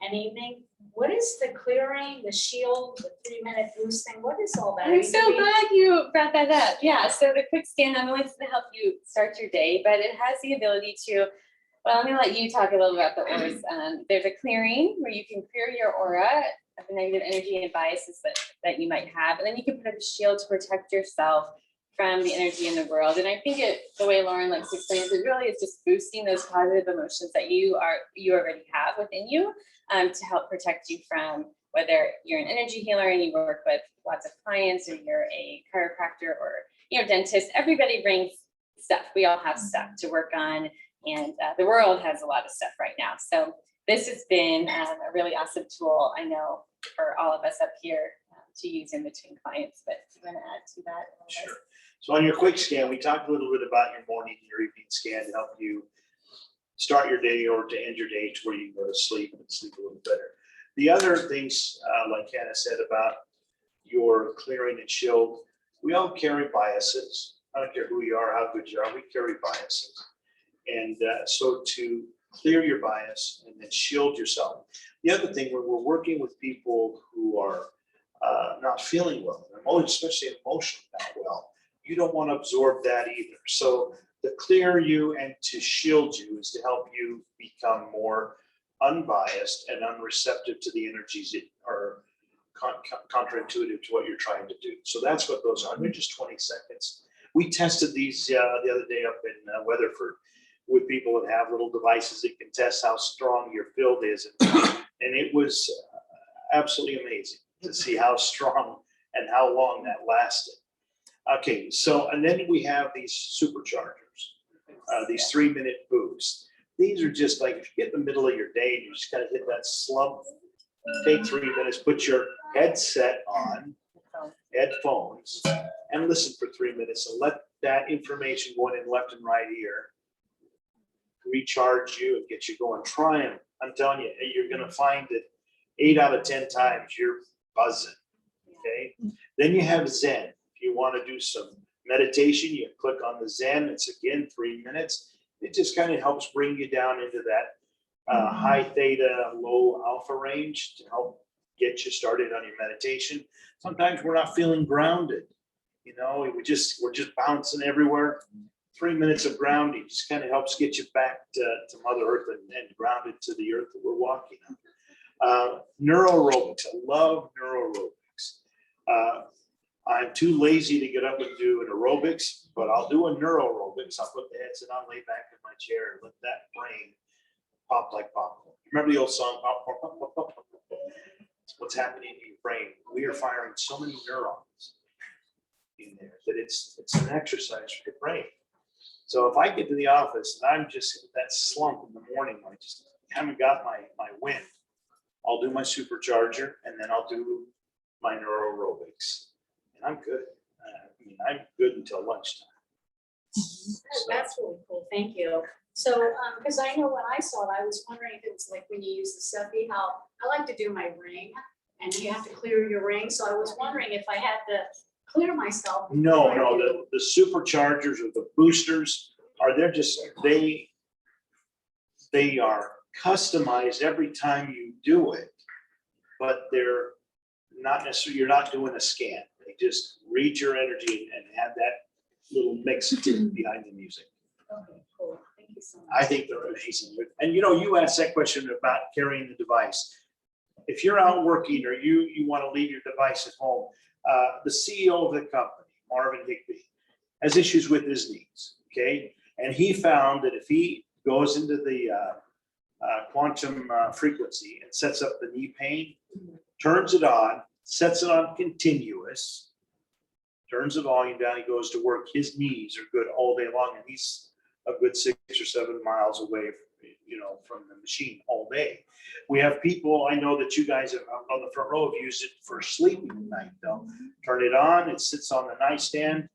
S7: and evening, what is the clearing, the shield, the 3-minute boosting? What is all that?
S2: I'm so glad you brought that up. Yeah, so the quick scan not only is going to help you start your day, but it has the ability to, well, I'm going to let you talk a little about the auras. There's a clearing where you can clear your aura of the negative energy and biases that you might have, and then you can put up a shield to protect yourself from the energy in the world. And I think the way Loren likes to explain it really is just boosting those positive emotions that you already have within you, to help protect you from, whether you're an energy healer and you work with lots of clients, or you're a chiropractor or dentist. Everybody brings stuff. We all have stuff to work on, and the world has a lot of stuff right now. So this has been a really awesome tool, I know, for all of us up here to use in between clients. But do you want to add to that a little bit?
S1: Sure. So on your quick scan, we talked a little bit about your morning and your evening scan to help you start your day or to end your day to where you go to sleep and sleep a little better. The other things, like Hannah said about your clearing and shield, we all carry biases. I don't care who you are, how good you are, we carry biases. And so to clear your bias and then shield yourself. The other thing, when we're working with people who are not feeling well, especially emotionally not well, you don't want to absorb that either. So to clear you and to shield you is to help you become more unbiased and unreceptive to the energies that are counterintuitive to what you're trying to do. So that's what those are. They're just 20 seconds. We tested these the other day up in Weatherford with people that have little devices that can test how strong your field is. And it was absolutely amazing to see how strong and how long that lasted. Okay, so, and then we have these superchargers, these 3-minute boosts. These are just like, if you get in the middle of your day and you just gotta hit that slump, take 3 minutes, put your headset on, headphones, and listen for 3 minutes and let that information going in left and right ear recharge you and get you going. Try them. I'm telling you, you're gonna find that 8 out of 10 times you're buzzing, okay? Then you have Zen. If you want to do some meditation, you click on the Zen. It's again 3 minutes. It just kind of helps bring you down into that high theta, low alpha range to help get you started on your meditation. Sometimes we're not feeling grounded. We're just bouncing everywhere. 3 minutes of grounding just kind of helps get you back to Mother Earth and grounded to the earth that we're walking on. Neuroaerobics. I love neuroaerobics. I'm too lazy to get up and do an aerobics, but I'll do a neuroaerobics. I'll put the headset on, lay back in my chair, and let that brain pop like popcorn. Remember the old song, popcorn, pop, pop, pop, pop, pop. What's happening in your brain? We are firing so many neurons in there that it's an exercise for your brain. So if I get to the office and I'm just in that slump in the morning, I just haven't got my wind, I'll do my supercharger and then I'll do my neuroaerobics. And I'm good. I'm good until lunchtime.
S7: That's really cool. Thank you. So, because I know when I saw it, I was wondering if it's like when you use the Cephii, how I like to do my ring and you have to clear your ring. So I was wondering if I had to clear myself.
S1: No, the superchargers or the boosters they are customized every time you do it, but they're not necessarily, you're not doing a scan. They just read your energy and have that little mix behind the music.
S7: Okay, cool. Thank you so much.
S1: I think they're amazing. And you asked that question about carrying the device. If you're out working or you want to leave your device at home, the CEO of the company, Marvin Higbee, has issues with his knees, okay? And he found that if he goes into the quantum frequency and sets up the knee pain, turns it on, sets it on continuous, turns the volume down, he goes to work, his knees are good all day long, and he's a good 6 or 7 miles away you know, from the machine all day. We have people, I know that you guys on the front row have used it for sleeping at night. They'll turn it on, it sits on the nightstand,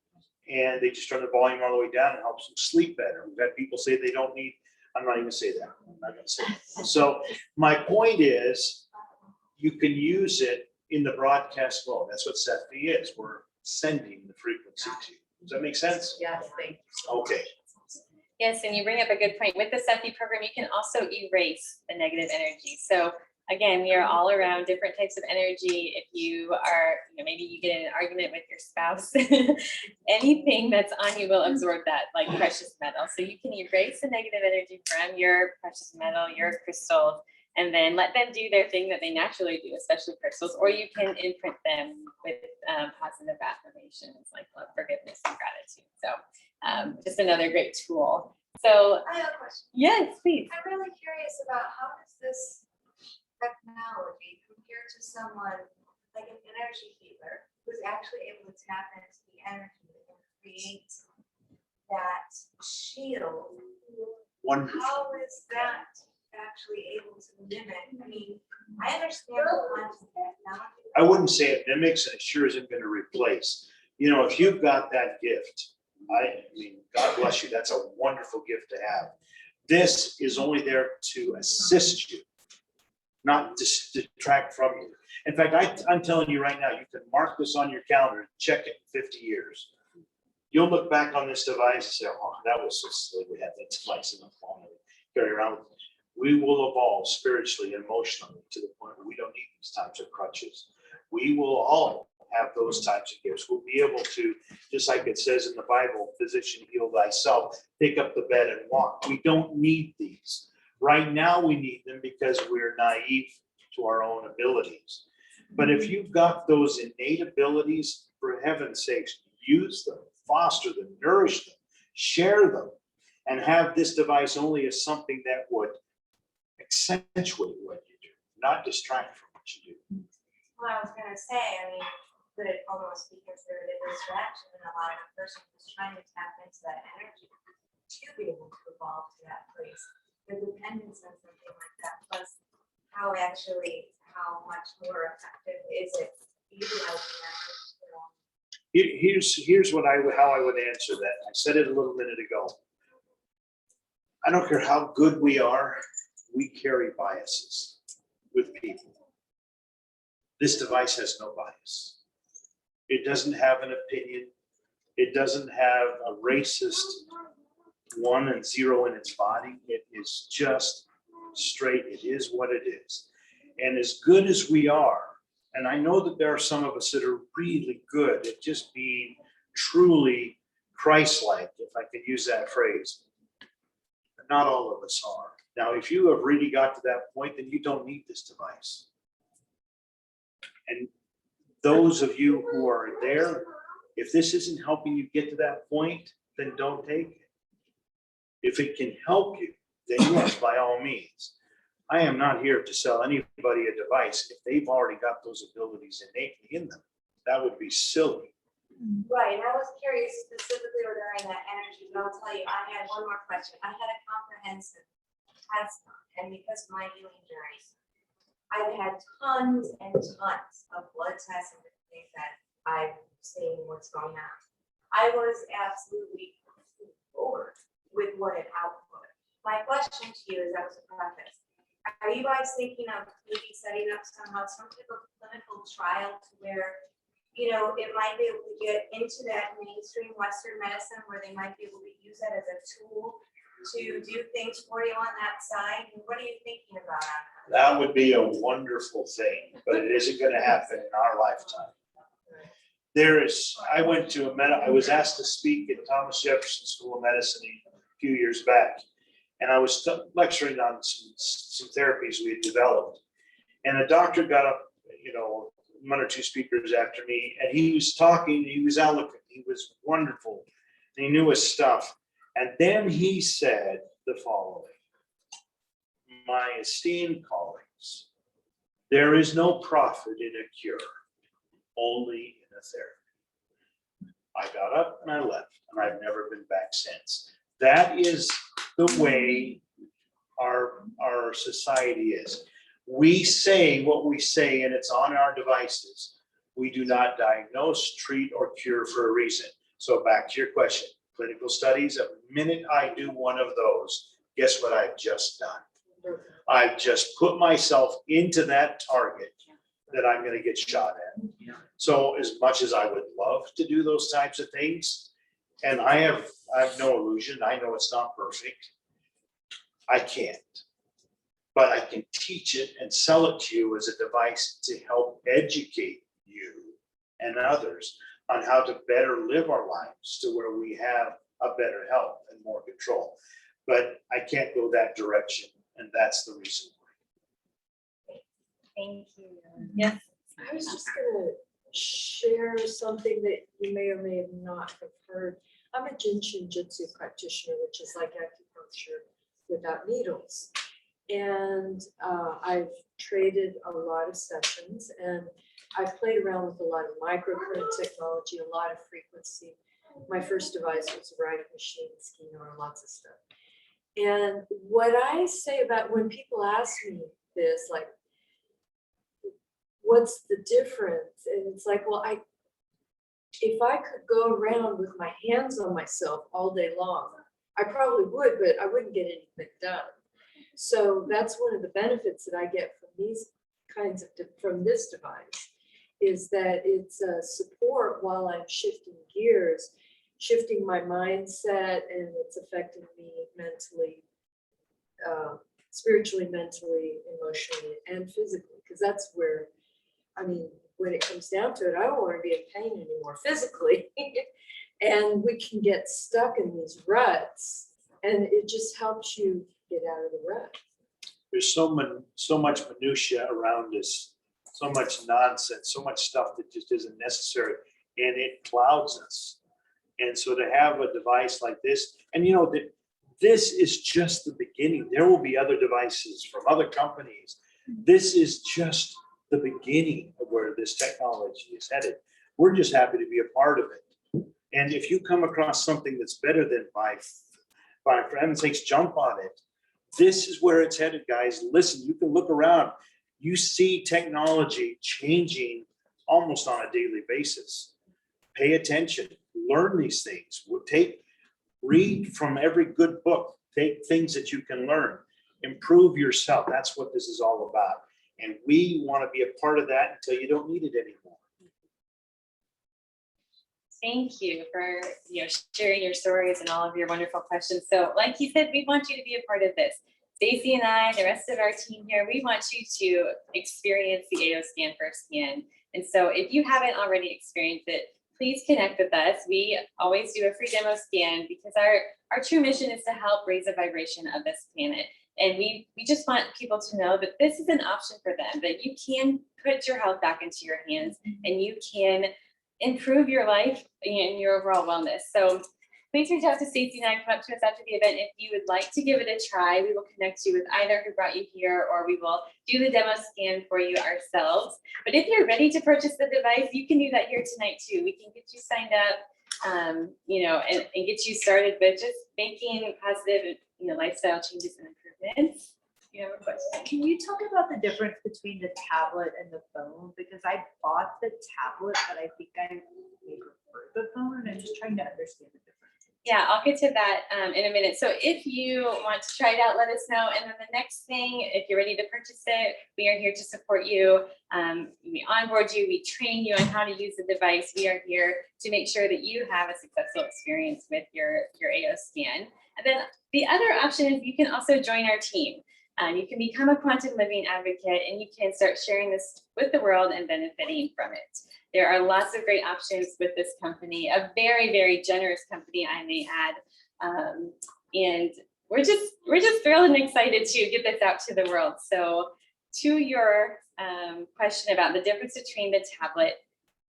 S1: and they just turn the volume all the way down and helps them sleep better. We've had people say they don't need, I'm not even gonna say that. I'm not gonna say that. So my point is, you can use it in the broadcast mode. That's what SETFI is. We're sending the frequency to you. Does that make sense?
S6: Yes, thank you.
S1: Okay.
S2: Yes, and you bring up a good point. With the SETI program, you can also erase the negative energy. So again, we are all around different types of energy. If you are, maybe you get in an argument with your spouse, anything that's on you will absorb that, like precious metal. So you can erase the negative energy from your precious metal, your crystals, and then let them do their thing that they naturally do, especially crystals, or you can imprint them with positive affirmations like love, forgiveness, and gratitude. So just another great tool. So
S8: I have a question.
S2: yes, please.
S8: I'm really curious about how does this technology compare to someone like an energy healer who's actually able to tap into the energy and create that shield?
S1: Wonderful.
S8: How is that actually able to mimic? I mean, I understand the quantum technology.
S1: I wouldn't say it mimics, and it sure isn't going to replace. You know, if you've got that gift, I mean, God bless you. That's a wonderful gift to have. This is only there to assist you, not to detract from you. In fact, I'm telling you right now, you can mark this on your calendar and check it in 50 years. You'll look back on this device and say, oh, that was so silly. We had that device in the phone and carry around with it. We will evolve spiritually and emotionally to the point where we don't need these types of crutches. We will all have those types of gifts. We'll be able to, just like it says in the Bible, physician, heal thyself, pick up the bed and walk. We don't need these. Right now we need them because we're naive to our own abilities. But if you've got those innate abilities, for heaven's sakes, use them, foster them, nourish them, share them, and have this device only as something that would accentuate what you do, not distract from what you do.
S8: Well, I was gonna say, I mean, could it almost be considered a distraction and allowing a person who's trying to tap into that energy to be able to evolve to that place? The dependence on something like that, plus how much more effective is it utilizing that?
S1: Here's how I would answer that. I said it a little minute ago. I don't care how good we are, we carry biases with people. This device has no bias. It doesn't have an opinion. It doesn't have a racist 1 and 0 in its body. It is just straight. It is what it is. And as good as we are, and I know that there are some of us that are really good at just being truly Christ-like, if I could use that phrase, but not all of us are. Now, if you have really got to that point, then you don't need this device. And those of you who are there, if this isn't helping you get to that point, then don't take it. If it can help you, then yes, by all means. I am not here to sell anybody a device if they've already got those abilities innately in them. That would be silly.
S8: Right, and I was curious specifically regarding that energy, but I'll tell you, I had one more question. I had a comprehensive test, and because of my healing journey, I've had tons and tons of blood tests and things that I've seen what's going on. I was absolutely bored with what it output. My question to you is, that was a preface. Are you guys thinking of maybe setting up somehow some type of clinical trial to where, you know, it might be able to get into that mainstream Western medicine where they might be able to use that as a tool to do things for you on that side? And what are you thinking about?
S1: That would be a wonderful thing, but it isn't going to happen in our lifetime. I was asked to speak at Thomas Jefferson School of Medicine a few years back, and I was lecturing on some therapies we had developed. And a doctor got up, you know, 1 or 2 speakers after me, and he was talking, he was eloquent, he was wonderful, and he knew his stuff. And then he said the following: my esteemed colleagues, there is no profit in a cure, only in a therapy. I got up and I left, and I've never been back since. That is the way our society is. We say what we say and it's on our devices. We do not diagnose, treat, or cure for a reason. So back to your question, clinical studies, the minute I do one of those, guess what I've just done? I've just put myself into that target that I'm gonna get shot at. So as much as I would love to do those types of things, and I have no illusion, I know it's not perfect, I can't. But I can teach it and sell it to you as a device to help educate you and others on how to better live our lives to where we have a better health and more control. But I can't go that direction, and that's the reason why.
S2: Thank you. Yes.
S4: I was just gonna share something that you may or may not have heard. I'm a Jinshin Jitsu practitioner, which is like acupuncture without needles. And I've traded a lot of sessions, and I've played around with a lot of microcurrent technology, a lot of frequency. My first device was a writing machine, Skinar, lots of stuff. And what I say about when people ask me this, like, what's the difference? And it's like, well, if I could go around with my hands on myself all day long, I probably would, but I wouldn't get anything done. So that's one of the benefits that I get from these kinds of, from this device, is that it's a support while I'm shifting gears, shifting my mindset, and it's affecting me mentally, spiritually, mentally, emotionally, and physically. Because that's where, I mean, when it comes down to it, I don't want to be in pain anymore physically. And we can get stuck in these ruts, and it just helps you get out of the rut.
S1: There's so much minutia around us, so much nonsense, so much stuff that just isn't necessary, and it clouds us. And so to have a device like this, and you know, this is just the beginning. There will be other devices from other companies. This is just the beginning of where this technology is headed. We're just happy to be a part of it. And if you come across something that's better than by for heaven's sakes, jump on it. This is where it's headed, guys. Listen, you can look around. You see technology changing almost on a daily basis. Pay attention, learn these things. Read from every good book. Take things that you can learn. Improve yourself. That's what this is all about. And we want to be a part of that until you don't need it anymore.
S2: Thank you for sharing your stories and all of your wonderful questions. So like you said, we want you to be a part of this. Stacy and I, the rest of our team here, we want you to experience the AO scan firsthand. And so if you haven't already experienced it, please connect with us. We always do a free demo scan because our true mission is to help raise the vibration of this planet. And we just want people to know that this is an option for them, that you can put your health back into your hands and you can improve your life and your overall wellness. So please reach out to Stacey and I, come up to us after the event. If you would like to give it a try, we will connect you with either who brought you here, or we will do the demo scan for you ourselves. But if you're ready to purchase the device, you can do that here tonight too. We can get you signed up, and get you started with just making positive, lifestyle changes and improvements. You have a question?
S9: Can you talk about the difference between the tablet and the phone? Because I bought the tablet, but I think I may prefer the phone, and I'm just trying to understand the difference.
S2: Yeah, I'll get to that in a minute. So if you want to try it out, let us know. And then the next thing, if you're ready to purchase it, we are here to support you. We onboard you, we train you on how to use the device. We are here to make sure that you have a successful experience with your AO scan. And then the other option is you can also join our team. You can become a quantum living advocate, and you can start sharing this with the world and benefiting from it. There are lots of great options with this company, a very, very generous company, I may add. And we're just thrilled and excited to get this out to the world. So to your question about the difference between the tablet,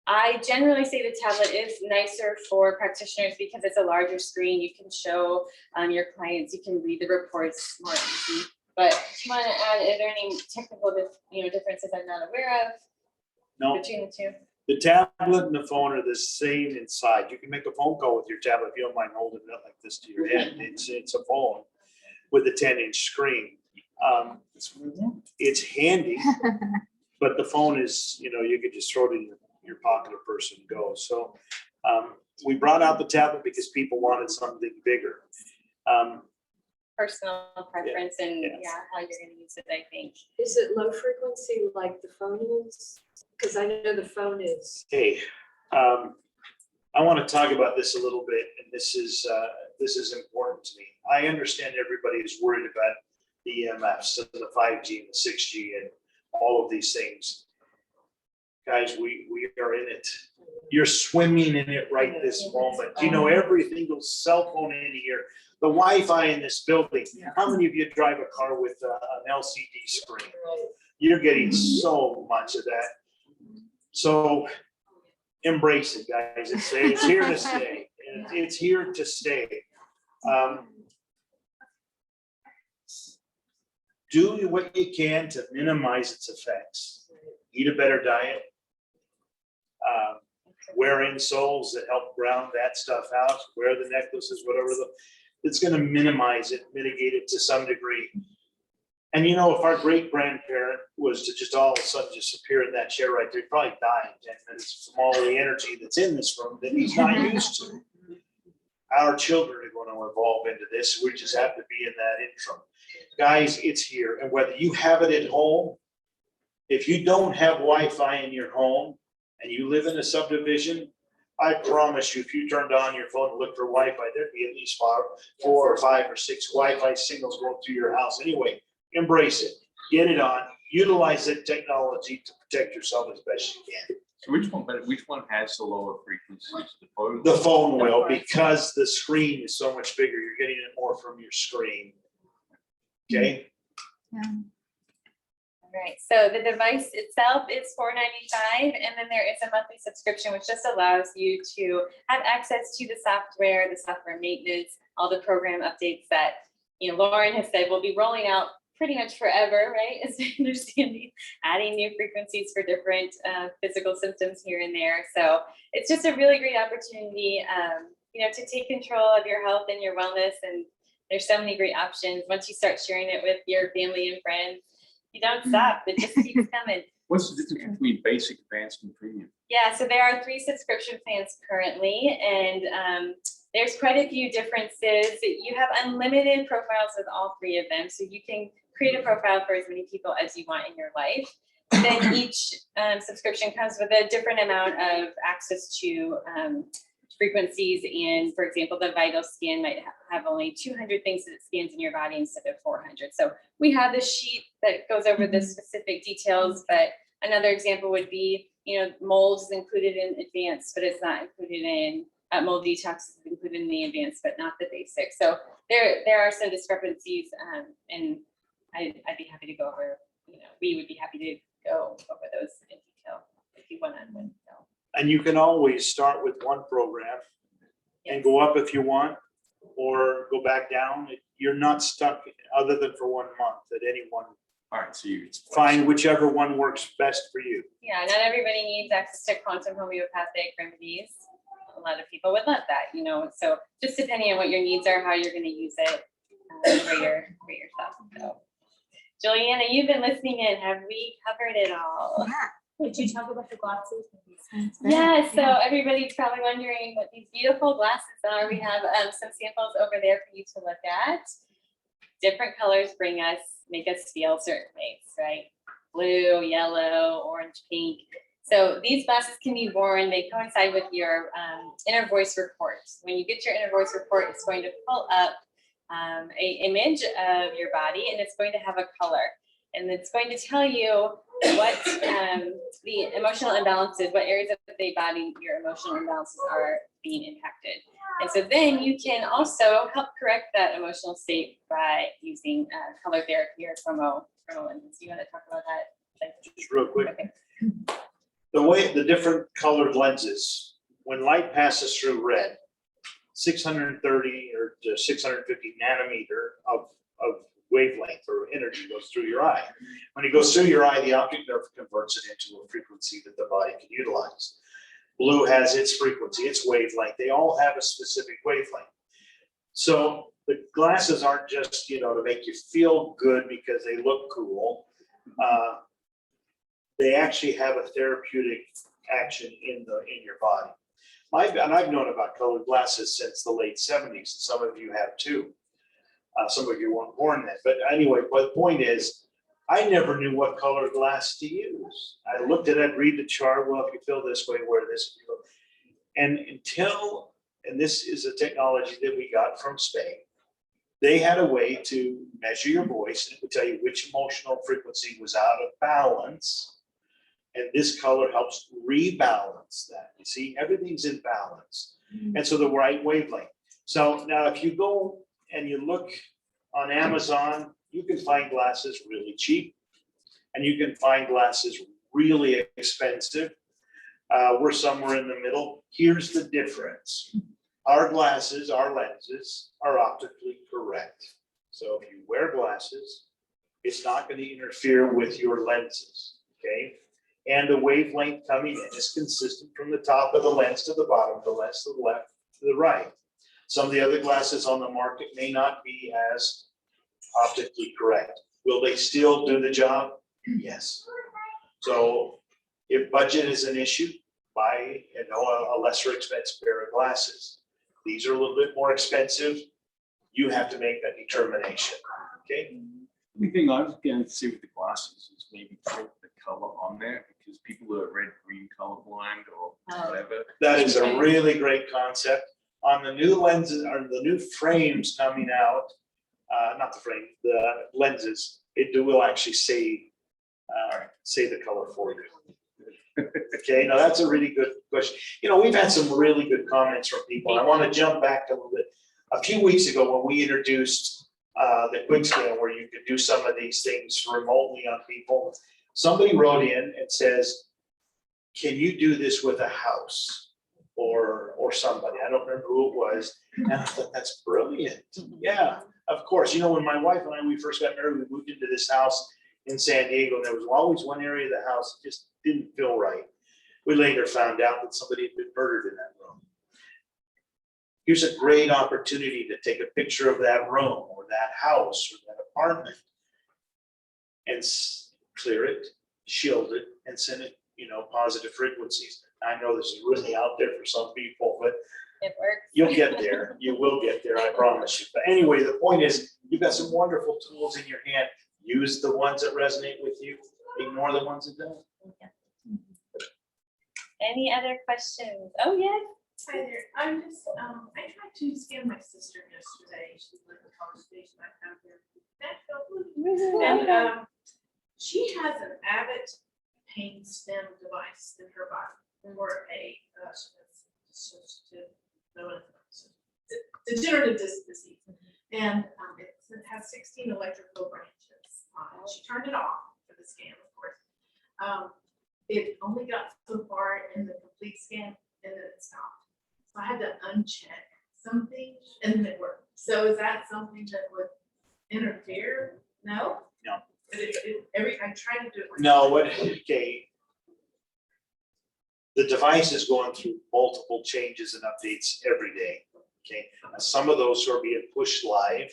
S2: I generally say the tablet is nicer for practitioners because it's a larger screen. You can show your clients, you can read the reports more easy. But do you want to add, are there any technical differences I'm not aware of between the two?
S1: The tablet and the phone are the same inside. You can make a phone call with your tablet if you don't mind holding it up like this to your head. It's a phone with a 10-inch screen. It's handy, but the phone is, you could just throw it in your pocket or purse and go. So we brought out the tablet because people wanted something bigger.
S2: Personal preference and
S1: Yeah.
S2: how you're gonna use it, I think.
S4: Is it low frequency like the phone is? Because I know the phone is.
S1: Hey, I want to talk about this a little bit, and this is important to me. I understand everybody is worried about the EMFs and the 5G and the 6G and all of these things. Guys, we are in it. You're swimming in it right this moment. Every single cell phone in here, the Wi-Fi in this building. How many of you drive a car with an LCD screen? You're getting so much of that. So embrace it, guys. It's here to stay. It's here to stay. Do what you can to minimize its effects. Eat a better diet. Wear insoles that help ground that stuff out. Wear the necklaces, whatever. It's going to minimize it, mitigate it to some degree. And if our great grandparent was to just all of a sudden just appear in that chair right there, he'd probably die in 10 minutes from all the energy that's in this room that he's not used to. Our children are going to evolve into this. We just have to be in that interim. Guys, it's here. And whether you have it at home, if you don't have Wi-Fi in your home and you live in a subdivision, I promise you, if you turned on your phone and looked for Wi-Fi, there'd be at least 4 or 5 or 6 Wi-Fi signals going through your house. Anyway, embrace it, get it on, utilize that technology to protect yourself as best you can.
S3: So which one has the lower frequencies? The phone?
S1: The phone will, because the screen is so much bigger. You're getting it more from your screen. Okay?
S2: All right, so the device itself is $4.95, and then there is a monthly subscription, which just allows you to have access to the software maintenance, all the program updates that Loren has said will be rolling out pretty much forever, right? As I understand, adding new frequencies for different physical symptoms here and there. So it's just a really great opportunity, to take control of your health and your wellness. And there's so many great options. Once you start sharing it with your family and friends, you don't stop. It just keeps coming.
S3: What's the difference between basic, advanced, and premium?
S2: Yeah, so there are 3 subscription plans currently, and there's quite a few differences. You have unlimited profiles with all 3 of them, so you can create a profile for as many people as you want in your life. Then each subscription comes with a different amount of access to frequencies, and for example, the vital scan might have only 200 things that it scans in your body instead of 400. So we have this sheet that goes over the specific details, but another example would be, mold is included in advanced, but it's not included in mold detox is included in the advanced, but not the basic. So there are some discrepancies, and I'd be happy to go over, we would be happy to go over those in detail if you want to.
S1: And you can always start with one program and go up if you want, or go back down. You're not stuck other than for 1 month at any one.
S3: All right, so you
S1: Find whichever one works best for you.
S2: Yeah, not everybody needs access to quantum homeopathic remedies. A lot of people would love that, so just depending on what your needs are, how you're going to use it for your stuff. So, Juliana, you've been listening in. Have we covered it all?
S7: Did you talk about the glasses?
S2: Yeah, so everybody's probably wondering what these beautiful glasses are. We have some samples over there for you to look at. Different colors make us feel certain ways, right? Blue, yellow, orange, pink. So these glasses can be worn. They coincide with your inner voice report. When you get your inner voice report, it's going to pull up an image of your body, and it's going to have a color. And it's going to tell you what the emotional imbalances, what areas of the body your emotional imbalances are being impacted. And so then you can also help correct that emotional state by using color therapy or chromo lenses. Do you want to talk about that?
S1: Just real quick.
S2: Okay.
S1: The different colored lenses, when light passes through red, 630 or 650 nanometer of wavelength or energy goes through your eye. When it goes through your eye, the optic nerve converts it into a frequency that the body can utilize. Blue has its frequency, its wavelength. They all have a specific wavelength. So the glasses aren't just, to make you feel good because they look cool. They actually have a therapeutic action in your body. And I've known about colored glasses since the late 70s. Some of you have too. Some of you weren't born then. But anyway, the point is, I never knew what color glass to use. I looked at it, read the chart. Well, if you feel this way, wear this. And and this is a technology that we got from Spain. They had a way to measure your voice, and it would tell you which emotional frequency was out of balance. And this color helps rebalance that. You see, everything's in balance. And so the right wavelength. So now if you go and you look on Amazon, you can find glasses really cheap, and you can find glasses really expensive. We're somewhere in the middle. Here's the difference. Our glasses, our lenses are optically correct. So if you wear glasses, it's not going to interfere with your lenses, okay? And the wavelength coming in is consistent from the top of the lens to the bottom of the lens, to the left, to the right. Some of the other glasses on the market may not be as optically correct. Will they still do the job? Yes. So if budget is an issue, buy a lesser expensive pair of glasses. These are a little bit more expensive. You have to make that determination. Okay.
S3: The only thing I was going to see with the glasses is maybe put the color on there, because people are red, green, colorblind, or whatever.
S1: That is a really great concept. On the new lenses, or the new frames coming out, not the frame, the lenses, it will actually say the color for you. Okay, now that's a really good question. We've had some really good comments from people. I want to jump back a little bit. A few weeks ago, when we introduced the quick scan, where you could do some of these things remotely on people, somebody wrote in and says, can you do this with a house or somebody? I don't remember who it was. And I thought, that's brilliant. Yeah, of course. When my wife and I, we first got married, we moved into this house in San Diego, and there was always one area of the house that just didn't feel right. We later found out that somebody had been murdered in that room. Here's a great opportunity to take a picture of that room or that house or that apartment and clear it, shield it, and send it, positive frequencies. I know this is really out there for some people, but
S2: It works.
S1: you'll get there. You will get there, I promise you. But anyway, the point is, you've got some wonderful tools in your hand. Use the ones that resonate with you. Ignore the ones that don't.
S2: Any other questions? Oh, yes.
S6: Hi there, I'm just, I tried to scan my sister yesterday, she's like a college station, I found her. And, she has an Abbott pain stem device in her body for a, degenerative disc disease. And, it has 16 electrical branches on it. She turned it off for the scan, of course. It only got so far in the complete scan and then it stopped. So I had to uncheck something and then it worked. So is that something that would interfere? No?
S1: No.
S6: But I tried to do it.
S1: No, okay. The device is going through multiple changes and updates every day. Okay. And some of those are being pushed live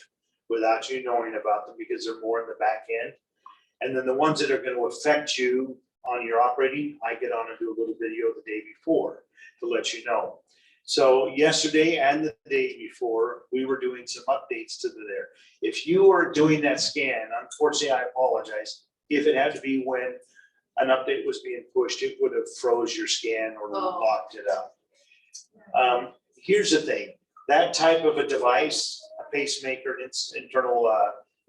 S1: without you knowing about them because they're more in the back end. And then the ones that are going to affect you on your operating, I get on and do a little video the day before to let you know. So yesterday and the day before, we were doing some updates to there. If you were doing that scan, unfortunately, I apologize. If it had to be when an update was being pushed, it would have froze your scan or locked it up. Here's the thing, that type of a device, a pacemaker, internal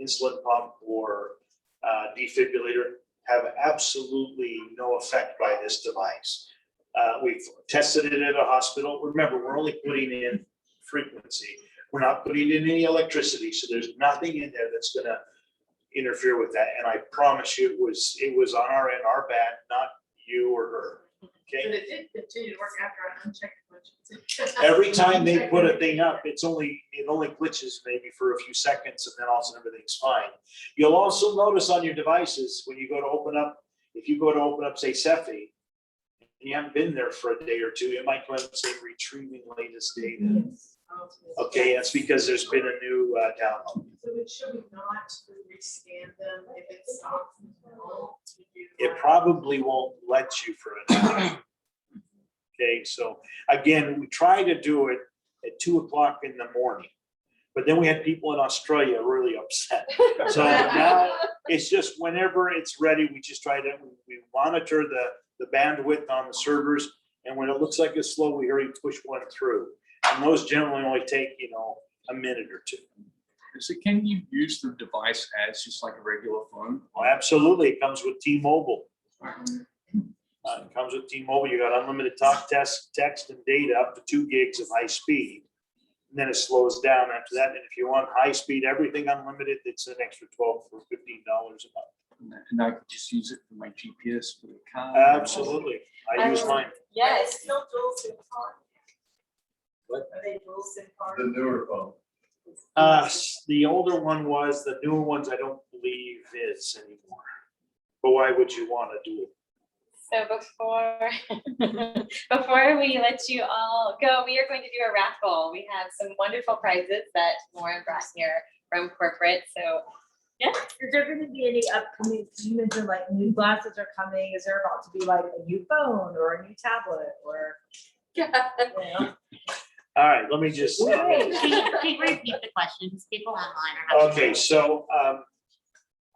S1: insulin pump, or defibrillator have absolutely no effect by this device. We've tested it at a hospital. Remember, we're only putting in frequency. We're not putting in any electricity, so there's nothing in there that's gonna interfere with that. And I promise you, it was on our end, our bad, not you or her.
S6: But
S1: Okay.
S6: it did continue to work after I unchecked a bunch of things.
S1: Every time they put a thing up, it only glitches maybe for a few seconds, and then all of a sudden everything's fine. You'll also notice on your devices when you go to open up, if you go to open up, say, Cephi, and you haven't been there for a day or two, it might come up and say retrieving latest data. Okay, that's because there's been a new download.
S6: So it should we not rescan them if it stops?
S1: It probably won't let you for an hour. Okay, so again, we try to do it at 2 o'clock in the morning. But then we had people in Australia really upset. So now it's just whenever it's ready, we just try to, we monitor the bandwidth on the servers. And when it looks like it's slow, we already push one through. And those generally only take, a minute or two.
S3: So can you use the device as just like a regular phone?
S1: Well, absolutely. It comes with T-Mobile. It comes with T-Mobile. You got unlimited talk, text, and data up to 2 gigs of high speed. And then it slows down after that. And if you want high speed, everything unlimited, it's an extra $12 or $15 a month.
S3: And I could just use it for my GPS for the car?
S1: Absolutely. I use mine.
S6: Yes. Still dual SIM card.
S1: What?
S6: Are they dual SIM card?
S10: The newer phone.
S1: The older one was, the newer ones I don't believe is anymore. But why would you want to do it?
S2: So before we let you all go, we are going to do a raffle. We have some wonderful prizes that Lauren brought here from corporate. So yeah.
S9: Is there gonna be any upcoming, because you mentioned like new glasses are coming, is there about to be like a new phone or a new tablet or?
S1: All right, let me just.
S11: Can you repeat the questions? People online are having.
S1: Okay, so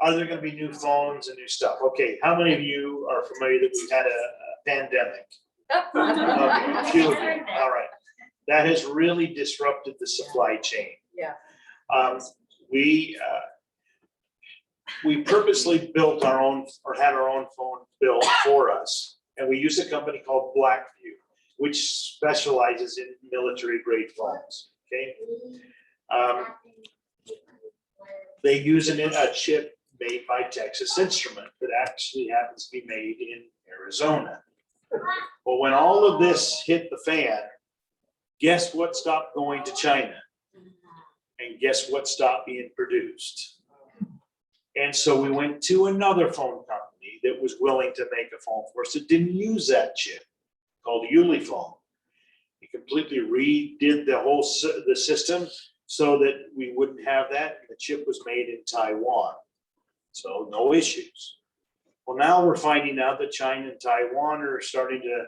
S1: are there gonna be new phones and new stuff? Okay, how many of you are familiar that we've had a pandemic? Okay, a few of you, all right. That has really disrupted the supply chain.
S4: Yeah.
S1: We purposely built our own, or had our own phone built for us. And we use a company called Blackview, which specializes in military grade phones, okay? They use a chip made by Texas Instrument that actually happens to be made in Arizona. Well, when all of this hit the fan, guess what stopped going to China? And guess what stopped being produced? And so we went to another phone company that was willing to make a phone for us that didn't use that chip, called Ulifone. We completely redid the system so that we wouldn't have that. The chip was made in Taiwan, so no issues. Well, now we're finding out that China and Taiwan are starting to,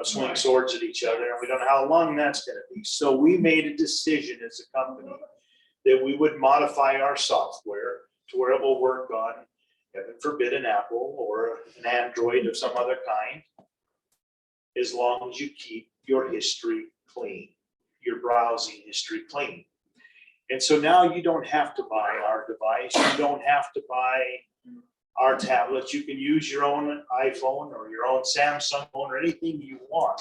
S1: swing swords at each other, and we don't know how long that's going to be. So we made a decision as a company that we would modify our software to where it will work on, heaven forbid, an Apple or an Android of some other kind, as long as you keep your history clean, your browsing history clean. And so now you don't have to buy our device. You don't have to buy our tablets. You can use your own iPhone or your own Samsung phone or anything you want.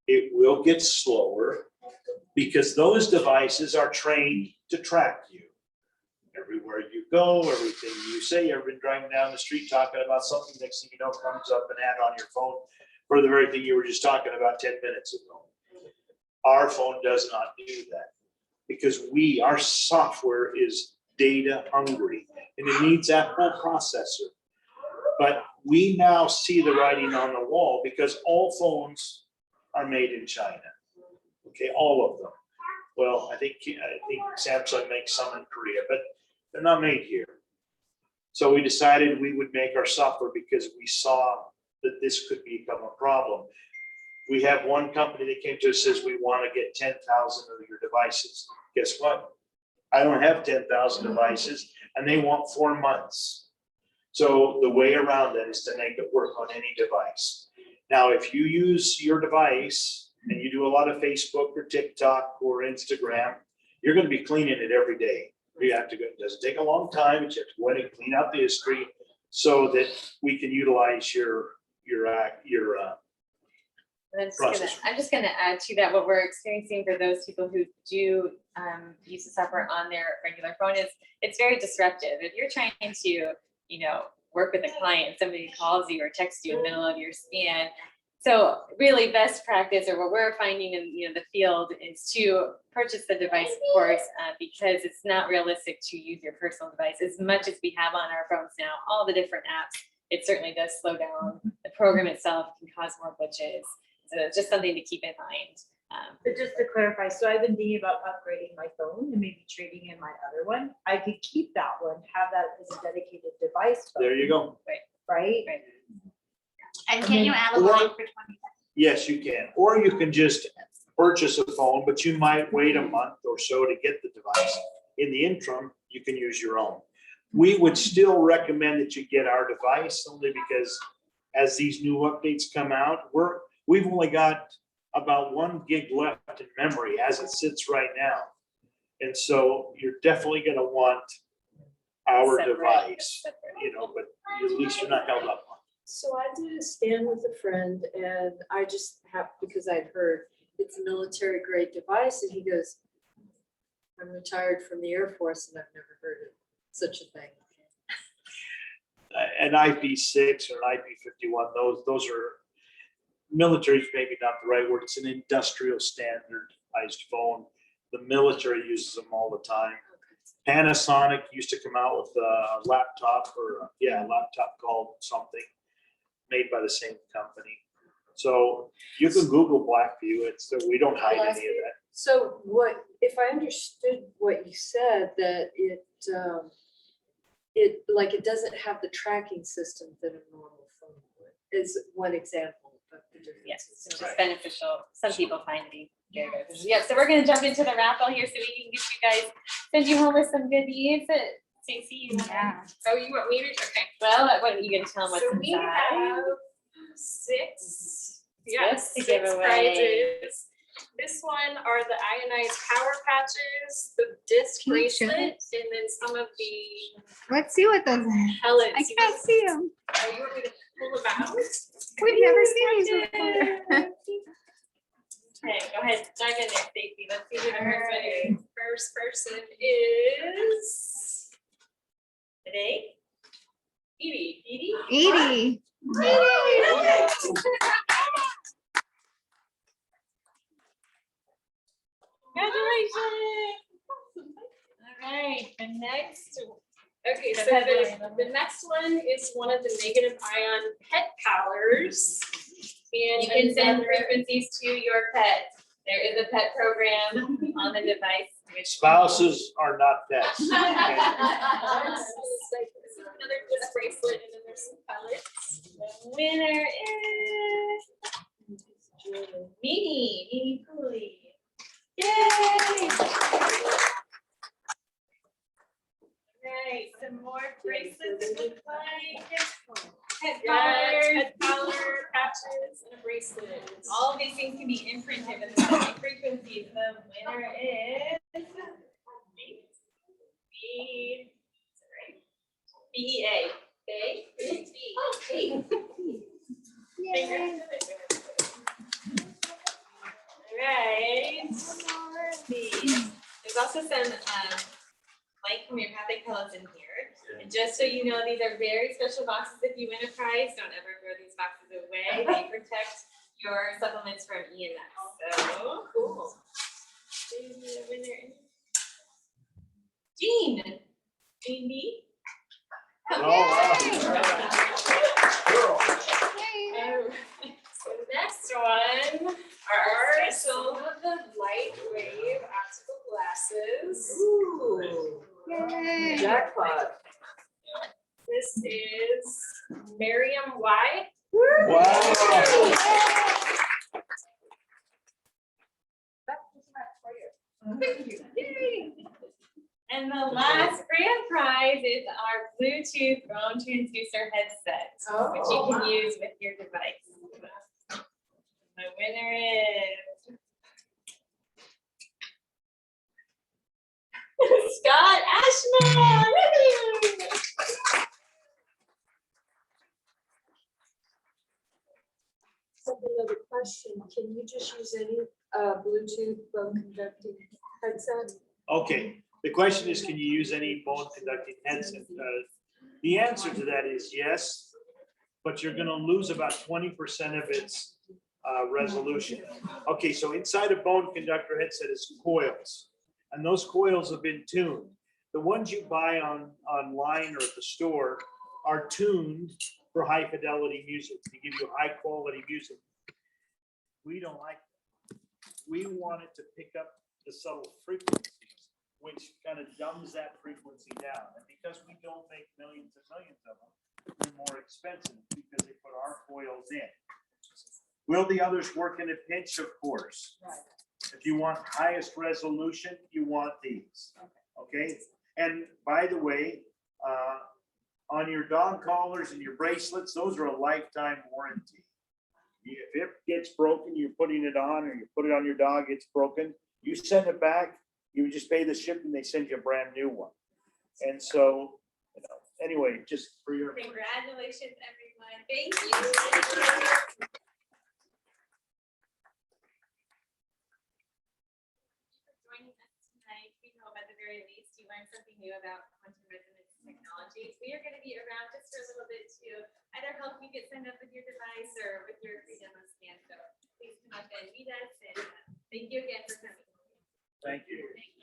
S1: It will get slower because those devices are trained to track you. Everywhere you go, everything you say, you've been driving down the street talking about something, next thing you know, comes up an ad on your phone for the very thing you were just talking about 10 minutes ago. Our phone does not do that because our software is data hungry and it needs that whole processor. But we now see the writing on the wall because all phones are made in China. Okay, all of them. Well, I think Samsung makes some in Korea, but they're not made here. So we decided we would make our software because we saw that this could become a problem. We have one company that came to us and says, we want to get 10,000 of your devices. Guess what? I don't have 10,000 devices and they want 4 months. So the way around that is to make it work on any device. Now, if you use your device and you do a lot of Facebook or TikTok or Instagram, you're going to be cleaning it every day. You have to go, it doesn't take a long time, but you have to go in and clean out the history so that we can utilize your process.
S2: I'm just gonna add to that, what we're experiencing for those people who do use the software on their regular phone is it's very disruptive. If you're trying to, work with a client, somebody calls you or texts you in the middle of your scan. So really best practice, or what we're finding in the field, is to purchase the device, of course, because it's not realistic to use your personal device as much as we have on our phones now, all the different apps. It certainly does slow down. The program itself can cause more glitches. So it's just something to keep in mind.
S9: But just to clarify, so I've been thinking about upgrading my phone and maybe trading in my other one. I could keep that one, have that as a dedicated device. phone,
S1: There you go.
S9: Right?
S11: And can you add a
S1: Or-
S11: line for 20 seconds?
S1: Yes, you can. Or you can just purchase a phone, but you might wait a month or so to get the device. In the interim, you can use your own. We would still recommend that you get our device only because as these new updates come out, we've only got about 1 gig left in memory as it sits right now. And so you're definitely gonna want our
S2: Separate,
S1: device,
S2: separate.
S1: but at least you're not held up on.
S4: So I did a stand with a friend and I just have, because I'd heard it's a military grade device and he goes, I'm retired from the Air Force and I've never heard of such a thing.
S1: An IP6 or an IP51, those are, military is maybe not the right word, it's an industrial standardized phone. The military uses them all the time. Panasonic used to come out with a laptop a laptop called something made by the same company. So you can Google Blackview, we don't hide any of that.
S4: So what, if I understood what you said, that it doesn't have the tracking system that a normal phone would, is one example of the
S2: Yes,
S4: differences.
S2: it's just beneficial. Some people find to be very beneficial. Yeah, so we're gonna jump into the raffle here so we can get you guys, send you home with some goodies. Stacey, you wanna?
S11: Yeah.
S5: Oh, you want me to? Okay.
S2: Well, what are you gonna tell them what's
S5: So we
S2: inside?
S5: have 6, yes,
S2: to
S5: 6
S2: give away.
S5: prizes. This one are the ionized power patches, the disc
S11: Can you show
S5: bracelet, and then some of the
S11: Let's see what those are.
S5: pellets.
S11: I can't see them.
S5: Oh, you want me to pull them out?
S11: We've never seen these before.
S2: Okay, go ahead, dive in there, Stacey. Let's see who the first one is.
S5: First person is
S2: Today?
S5: Edie.
S11: Edie.
S2: Congratulations. All right, the next.
S5: Okay, so
S2: Go ahead,
S5: the next one is one of the negative ion pet collars. And
S2: You can send
S5: another-
S2: frequencies to your pet. There is a pet program on the device.
S1: Spouses are not pets.
S5: This is another disc bracelet, and then there's some pellets.
S2: The winner is Mimi Cooley. Yay! Right, some more bracelets, it looks like. Head collars.
S5: Head collar, patches, and a bracelet.
S2: All of these things can be imprinted with the same frequencies. The winner is BEA. Right. There's also some light homeopathic pellets in here. And just so you know, these are very special boxes. If you win a prize, don't ever throw these boxes away. They protect your supplements from EMS. So cool. The winner is Jean. Jean B.
S1: Oh, wow.
S5: So the next one are some of the light wave optical glasses.
S4: Ooh,
S11: Yay.
S4: jackpot.
S5: This is Miriam Y.
S1: Wow.
S5: Yay.
S2: And the last grand prize is our Bluetooth phone transducer headset, which you can use with your device. The winner is Scott Ashman.
S4: Another question, can you just use any Bluetooth bone conducting headset?
S1: Okay, the question is, can you use any bone conducting headset? The answer to that is yes, but you're gonna lose about 20% of its resolution. Okay, so inside a bone conductor headset is coils, and those coils have been tuned. The ones you buy online or at the store are tuned for high fidelity music, to give you high quality music. We don't like that.
S10: we wanted to pick up the subtle frequencies, which kind of dumbs that frequency down. And because we don't make millions and millions of them, they're more expensive because they put our foils in. Will the others work in a pinch? Of course. If you want highest resolution, you want these. Okay? And by the way, on your dog collars and your bracelets, those are a lifetime warranty. If it gets broken, you're putting it on, or you put it on your dog, it's broken, you send it back, you just pay the shipping, they send you a brand new one. And so, you know, anyway, just for your.
S2: Congratulations, everyone. Thank you. Joining us tonight. We hope at the very least you learned something new about quantum resonance technologies. We are going to be around just for a little bit to either help you get signed up with your device or with your free demo scan. So please come up and meet us, and thank you again for coming.
S10: Thank you.
S2: Thank you.